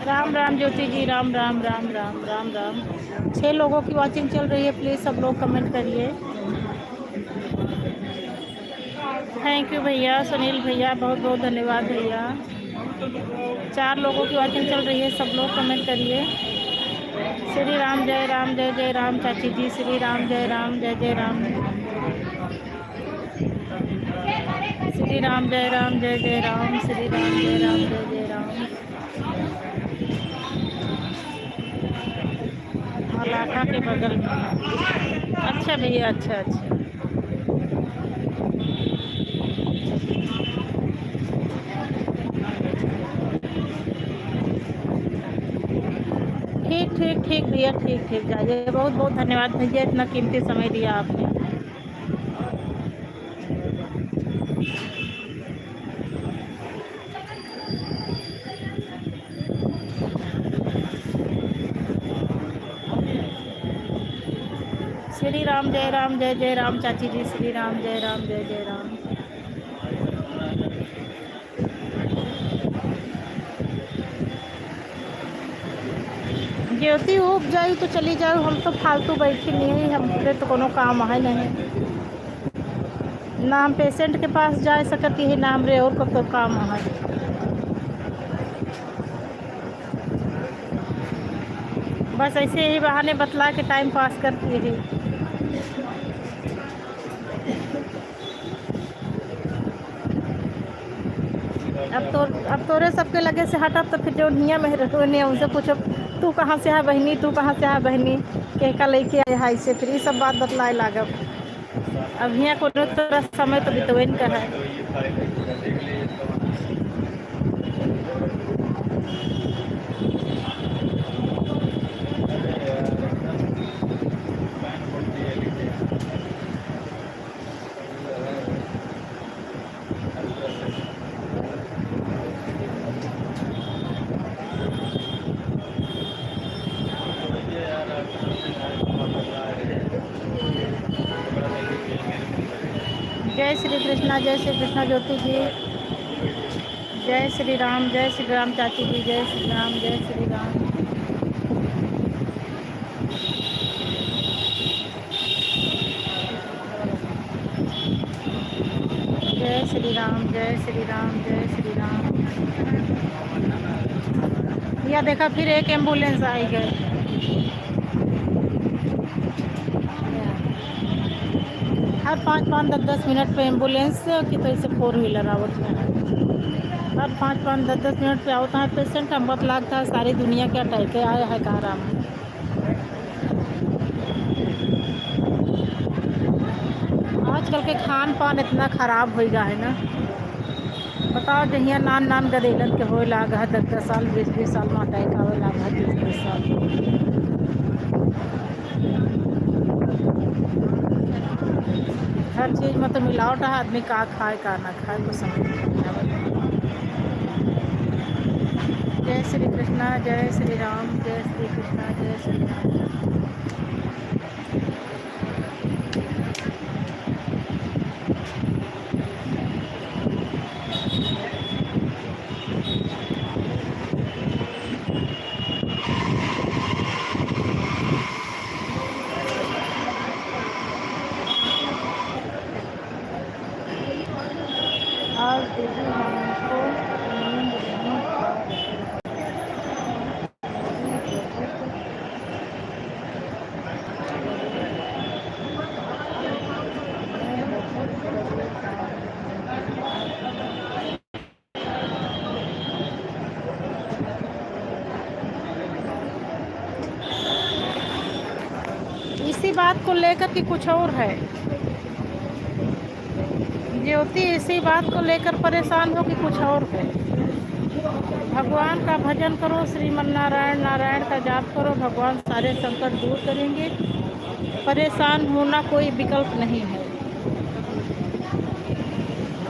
राम राम ज्योति जी, राम राम राम राम राम राम। 6 लोगों की वॉचिंग चल रही है, प्लीज़ सब लोग कमेंट करिए। थैंक यू भैया, सुनील भैया बहुत बहुत धन्यवाद भैया। 4 लोगों की वॉचिंग चल रही है, सब लोग कमेंट करिए। श्री राम जय राम, जय जय राम चाची जी, श्री राम जय राम, जय जय राम, श्री राम जय राम, जय जय राम, श्री राम जय राम, जय जय राम। मलाका के बगल में। अच्छा भैया, अच्छा अच्छा। ठीक ठीक ठीक भैया, ठीक ठीक जाइए। बहुत बहुत धन्यवाद भैया, इतना कीमती समय दिया आपने। श्री राम जय राम, जय जय राम चाची जी, श्री राम जय राम, जय जय राम। ज्योति उब जाई तो चली जाओ, हम तो फालतू बैठी नहीं, हमरे तो कोनो काम है नहीं ना। हम पेशेंट के पास जा सकती है ना, हमरे और को काम है। बस ऐसे ही बहाने बतला के टाइम पास करती है। अब तोरे सबके लगे से हटब तो फिर जो नियम है उनसे पूछो, तू कहाँ से है बहनी, तू कहाँ से है बहनी, कह का लेके आए हाई से, फिर ये सब बात बतलाए लागब। अब यहाँ को तरह समय तो बितवेन का है। जय श्री कृष्णा, जय श्री कृष्णा ज्योति जी, जय श्री राम चाची जी, जय श्री राम, जय श्री राम। जय श्री राम, जय श्री राम, जय श्री राम। यह देखा फिर एक एम्बुलेंस आई गई। हर 5-5, 10-10 मिनट पे एम्बुलेंस की तो इसे 4 व्हीलर आवत है। हर 5-5, 10-10 मिनट पे आवता है पेशेंट। हम लगता है सारी दुनिया के अटैक आया है कहाँ राम। आजकल के खान पान इतना ख़राब हो गया है ना। बताओ जहिया नान नान गदेलन के होए लागा 10-10 साल 20-20 साल में अटैक आवे लागा 30-30 साल। हर चीज़ में तो मिलावट है, आदमी का खाए का ना खाए को समझ नहीं आवत। जय श्री कृष्णा, जय श्री राम, जय श्री कृष्णा, जय श्री राम। आज दीदी हमको नींद नहीं आ रही। इसी बात को लेकर कि कुछ और है। ज्योति इसी बात को लेकर परेशान हो कि कुछ और है। भगवान का भजन करो, श्रीमन नारायण नारायण का जाप करो, भगवान सारे संकट दूर करेंगे। परेशान होना कोई विकल्प नहीं है।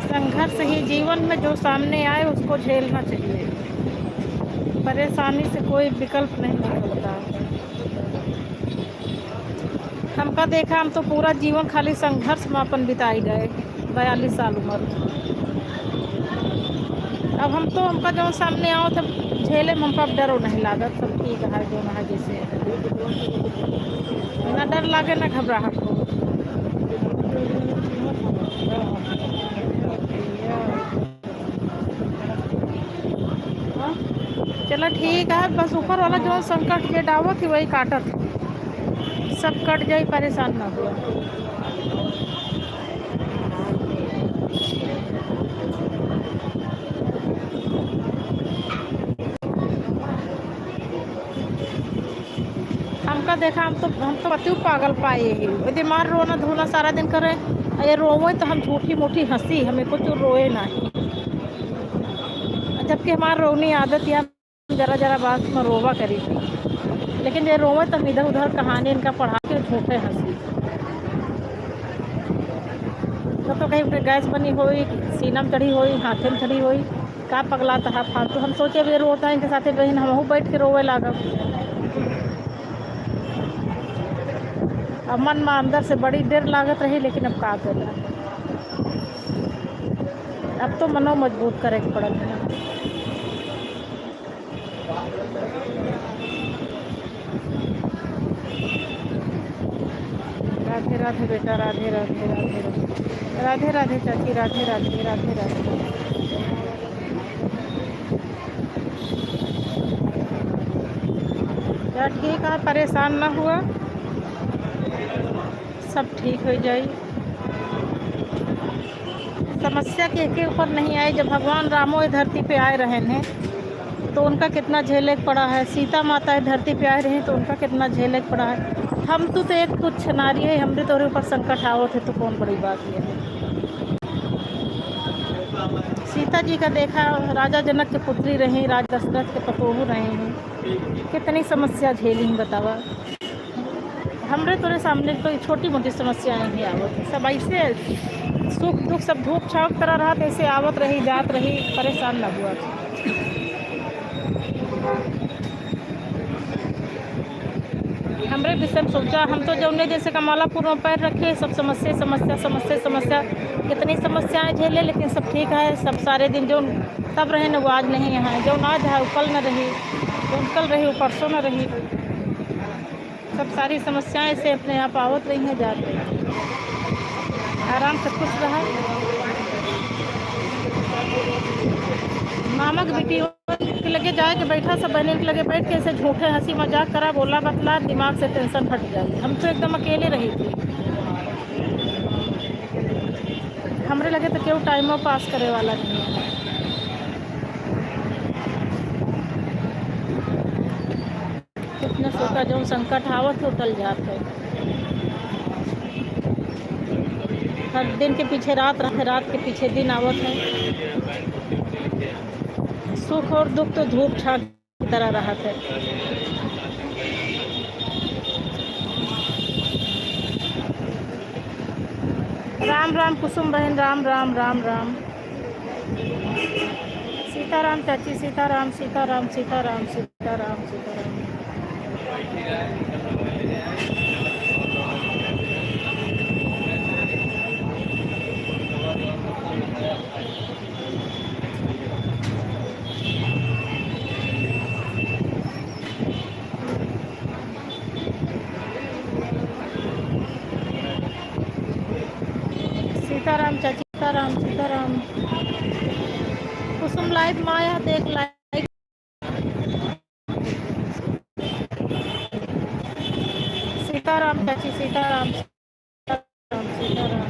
संघर्ष ही जीवन में जो सामने आए उसको झेलना चाहिए। परेशानी से कोई विकल्प नहीं निकलता। हमका देखा, हम तो पूरा जीवन खाली संघर्ष में अपन बिताई गए, 42 साल उम्र। अब हम तो हमका जो सामने आओ तब झेले में हमका डरो नहीं लागत। सब ठीक है जो ना जैसे ना डर लागे ना घबराहट हो। चलो ठीक है, बस ऊपर वाला जो संकट जे डावत थी वही काटत, सब कट जाए, परेशान ना हुआ। हमका देखा, हम तो पति पागल पाए ही यदि मार रोना धोना सारा दिन करे। ये रोवे तो हम झूठी मूठी हंसी, हमें कुछ रोए नहीं। जबकि हमारी रोनी आदत या जरा जरा बात में रोवा करी थी, लेकिन ये रोवे तो हम इधर उधर कहानी इनका पढ़ा के झूठे हंसी। तो कहीं गैस बनी हुई, सीना में चढ़ी हुई, हाथे में चढ़ी हुई, का पगला था फालतू। हम सोचे भी रोता है इनके साथ बहन, हम बैठ के रोवे लागा। अब मन में अंदर से बड़ी देर लागत रही, लेकिन अब का कर, अब तो मनो मजबूत करे के पड़ल है। राधे राधे बेटा, राधे राधे राधे राधे राधे राधे चाची, राधे राधे राधे राधे। क्या ठीक है, परेशान ना हुआ, सब ठीक हो जाए। समस्या के ऊपर नहीं आई। जब भगवान रामो इस धरती पे आए रहे हैं तो उनका कितना झेले पड़ा है। सीता माता इस धरती पे आए रहे तो उनका कितना झेले पड़ा है। हम तो एक तुच्छ नारी है, हमरे तोरे ऊपर संकट आओ थे तो कौन बड़ी बात ये है। सीता जी का देखा, राजा जनक के पुत्री रहे, राजा दशरथ के पतोहू रहे हैं, कितनी समस्या झेली बतावा। हमरे तोरे सामने तो छोटी मोटी समस्याएं ही आवत, सब ऐसे सुख दुख सब धूप छाँव तरह रहा, ऐसे आवत रही जात रही, परेशान ना हुआ। हमरे विषय में सोचा, हम तो जौने जैसे कमालापुर में पैर रखे, सब समस्या समस्या समस्या समस्या, कितनी समस्याएं झेले, लेकिन सब ठीक है। सब सारे दिन जो तब रहे न वो आज नहीं यहाँ, जो आज है वो कल न रही, जो कल रही वो परसों न रही। सब सारी समस्याएं से अपने आप आवत रही हैं, जात रही, आराम से खुश रहा। मामा की बेटी के लगे जाए के बैठा, सब बहने के लगे बैठ के ऐसे झूठे हंसी मजाक करा, बोला बतला, दिमाग से टेंशन हट जाए। हम तो एकदम अकेले रही थी। हमरे लगे तो क्यों टाइम पास करे वाला नहीं है। कितने सोचा जो संकट आवत तो टल जाते। हर दिन के पीछे रात रहते, रात के पीछे दिन आवत है। सुख और दुख तो धूप छाँव की तरह रहत है। राम राम कुसुम बहन, राम राम राम राम। सीताराम चाची, सीताराम सीताराम सीताराम सीताराम सीताराम। सीताराम चाची, सीताराम सीताराम। कुसुम लाइव माया देख लाइक। सीताराम चाची, सीताराम सीताराम सीताराम।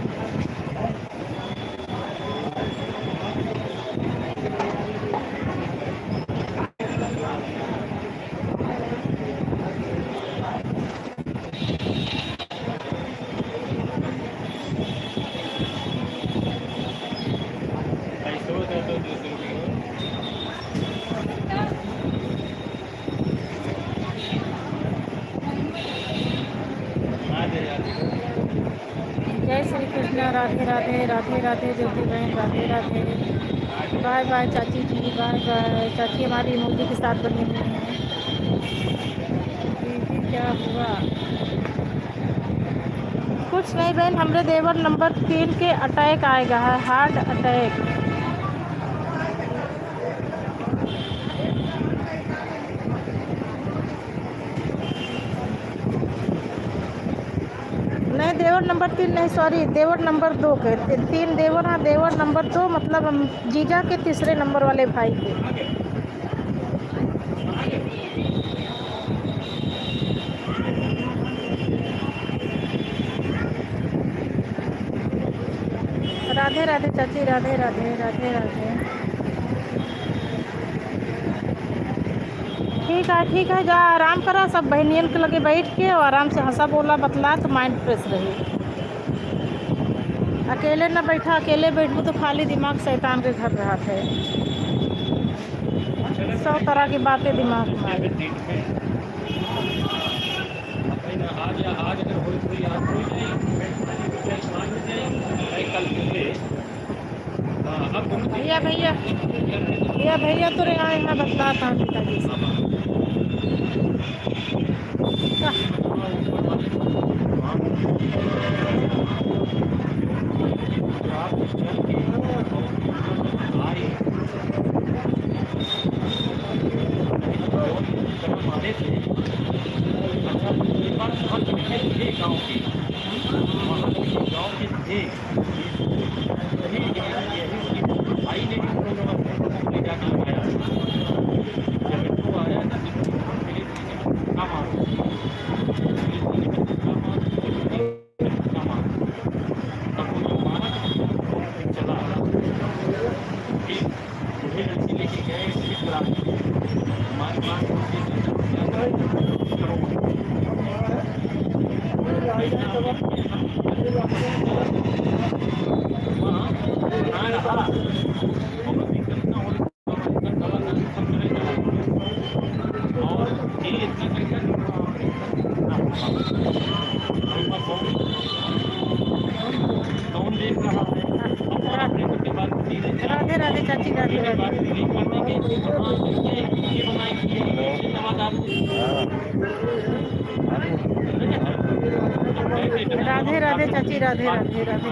जय श्री कृष्ण, राधे राधे राधे राधे ज्योति बहन, राधे राधे। बाय बाय चाची जी, बाय बाय। चाची हमारी इमोजी के साथ बनी हुई है। दीदी क्या हुआ? कुछ नहीं बहन, हमरे देवर नंबर 3 के अटैक आएगा है, हार्ट अटैक। नहीं देवर नंबर 3 नहीं, सॉरी देवर नंबर 2 के। 3 देवर हाँ, देवर नंबर 2 मतलब हम जीजा के तीसरे नंबर वाले भाई के। राधे राधे चाची, राधे राधे राधे राधे। ठीक है, जा आराम करा, सब बहनियन के लगे बैठ के और आराम से हंसा बोला बतला तो माइंड फ्रेश रही। अकेले न बैठा, अकेले बैठू तो खाली दिमाग शैतान के घर रहा है। 100 तरह की बातें दिमाग में आई। भैया तो रे आए हैं, बतलाता हूँ पिताजी से। राधे राधे चाची, राधे राधे राधे चाची, राधे राधे राधे।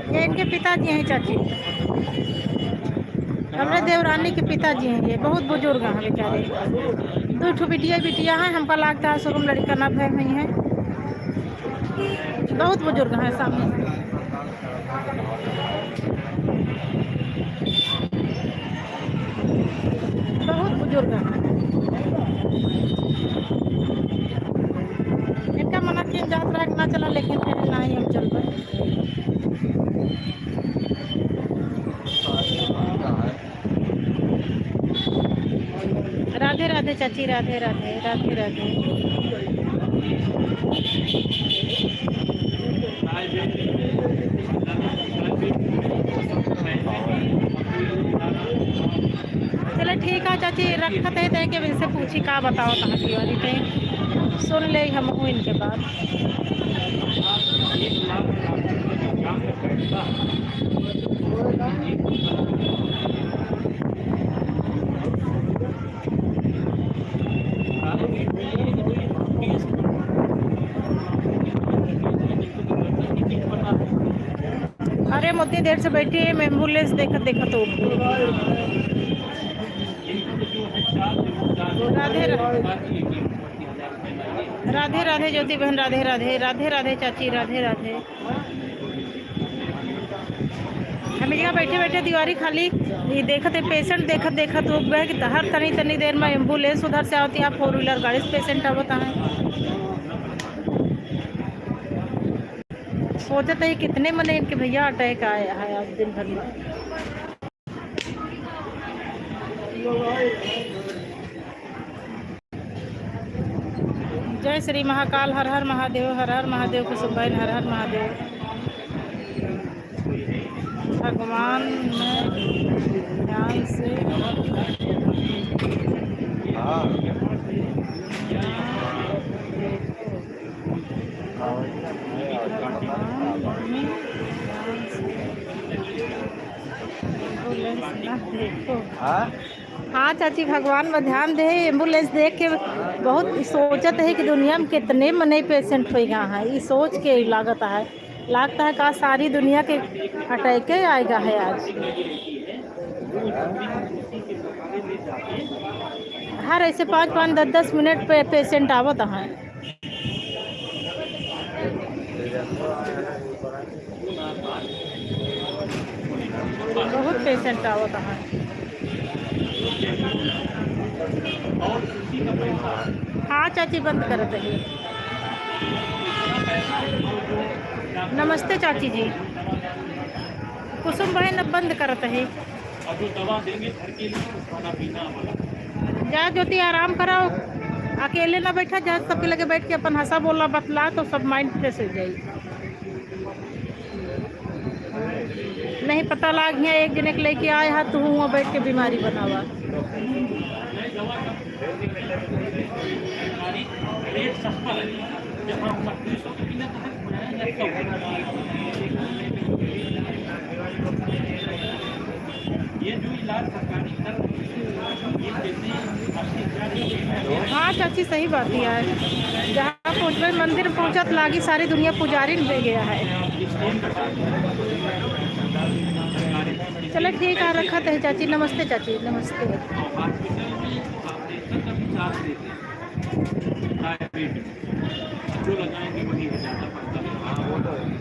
ये इनके पिताजी हैं चाची, हमरे देवरानी के पिताजी हैं। ये बहुत बुजुर्ग हैं बेचारे। 2 बिटिया हैं, हमका लगता है सुगम लड़का ना भय नहीं है। बहुत बुजुर्ग हैं सामने। बहुत बुजुर्ग हैं। इनका मना कि यात्रा ना चला, लेकिन ना ही हम चल पाए। राधे राधे चाची, राधे राधे, राधे राधे। चलो ठीक है चाची, रखते हैं कि इनसे पूछी का बताओ कहाँ की वाली थे, सुन ले हम इनके बाद। अरे मोती देर से बैठी है, मैं एम्बुलेंस देखा देखा तो राधे राधे राधे ज्योति बहन, राधे राधे, राधे राधे चाची, राधे राधे। हम यहाँ बैठे बैठे दीवारी खाली ये देखते पेशेंट देखत देखत रुक गए कि हर तनी तनी देर में एम्बुलेंस उधर से आती है, 4 व्हीलर गाड़ी से पेशेंट आवता है। सोचते ही कितने मने इनके भैया अटैक आया है आज दिन भर में। जय श्री महाकाल, हर हर महादेव, हर हर महादेव, कुसुम बहन हर हर महादेव। भगवान में ध्यान से हाँ चाची, भगवान में ध्यान दे। एम्बुलेंस देख के बहुत सोचत है कि दुनिया में कितने मने पेशेंट हो गया है, ये सोच के लगता है का सारी दुनिया के अटैक आएगा है आज। हर ऐसे 5-5, 10-10 मिनट पे पेशेंट आवत है। बहुत पेशेंट आवत है। हाँ चाची, बंद कर दे। नमस्ते चाची जी, कुसुम बहन अब बंद करते है। जा ज्योति, आराम कराओ, अकेले ना बैठा जा, सबके लगे बैठ के अपन हंसा बोला बतला तो सब माइंड फ्रेश हो जाए। नहीं पता लाग यहाँ एक जने के लेके आए हा, तू वहाँ बैठ के बीमारी बनावा। हाँ चाची, सही बात ही है। जहाँ पहुँचबे मंदिर पहुँचत लागी सारी दुनिया पुजारी ले गया है। चलो ठीक है, रखा है चाची। नमस्ते चाची, नमस्ते। जो लगाएंगे वही हो जाता है।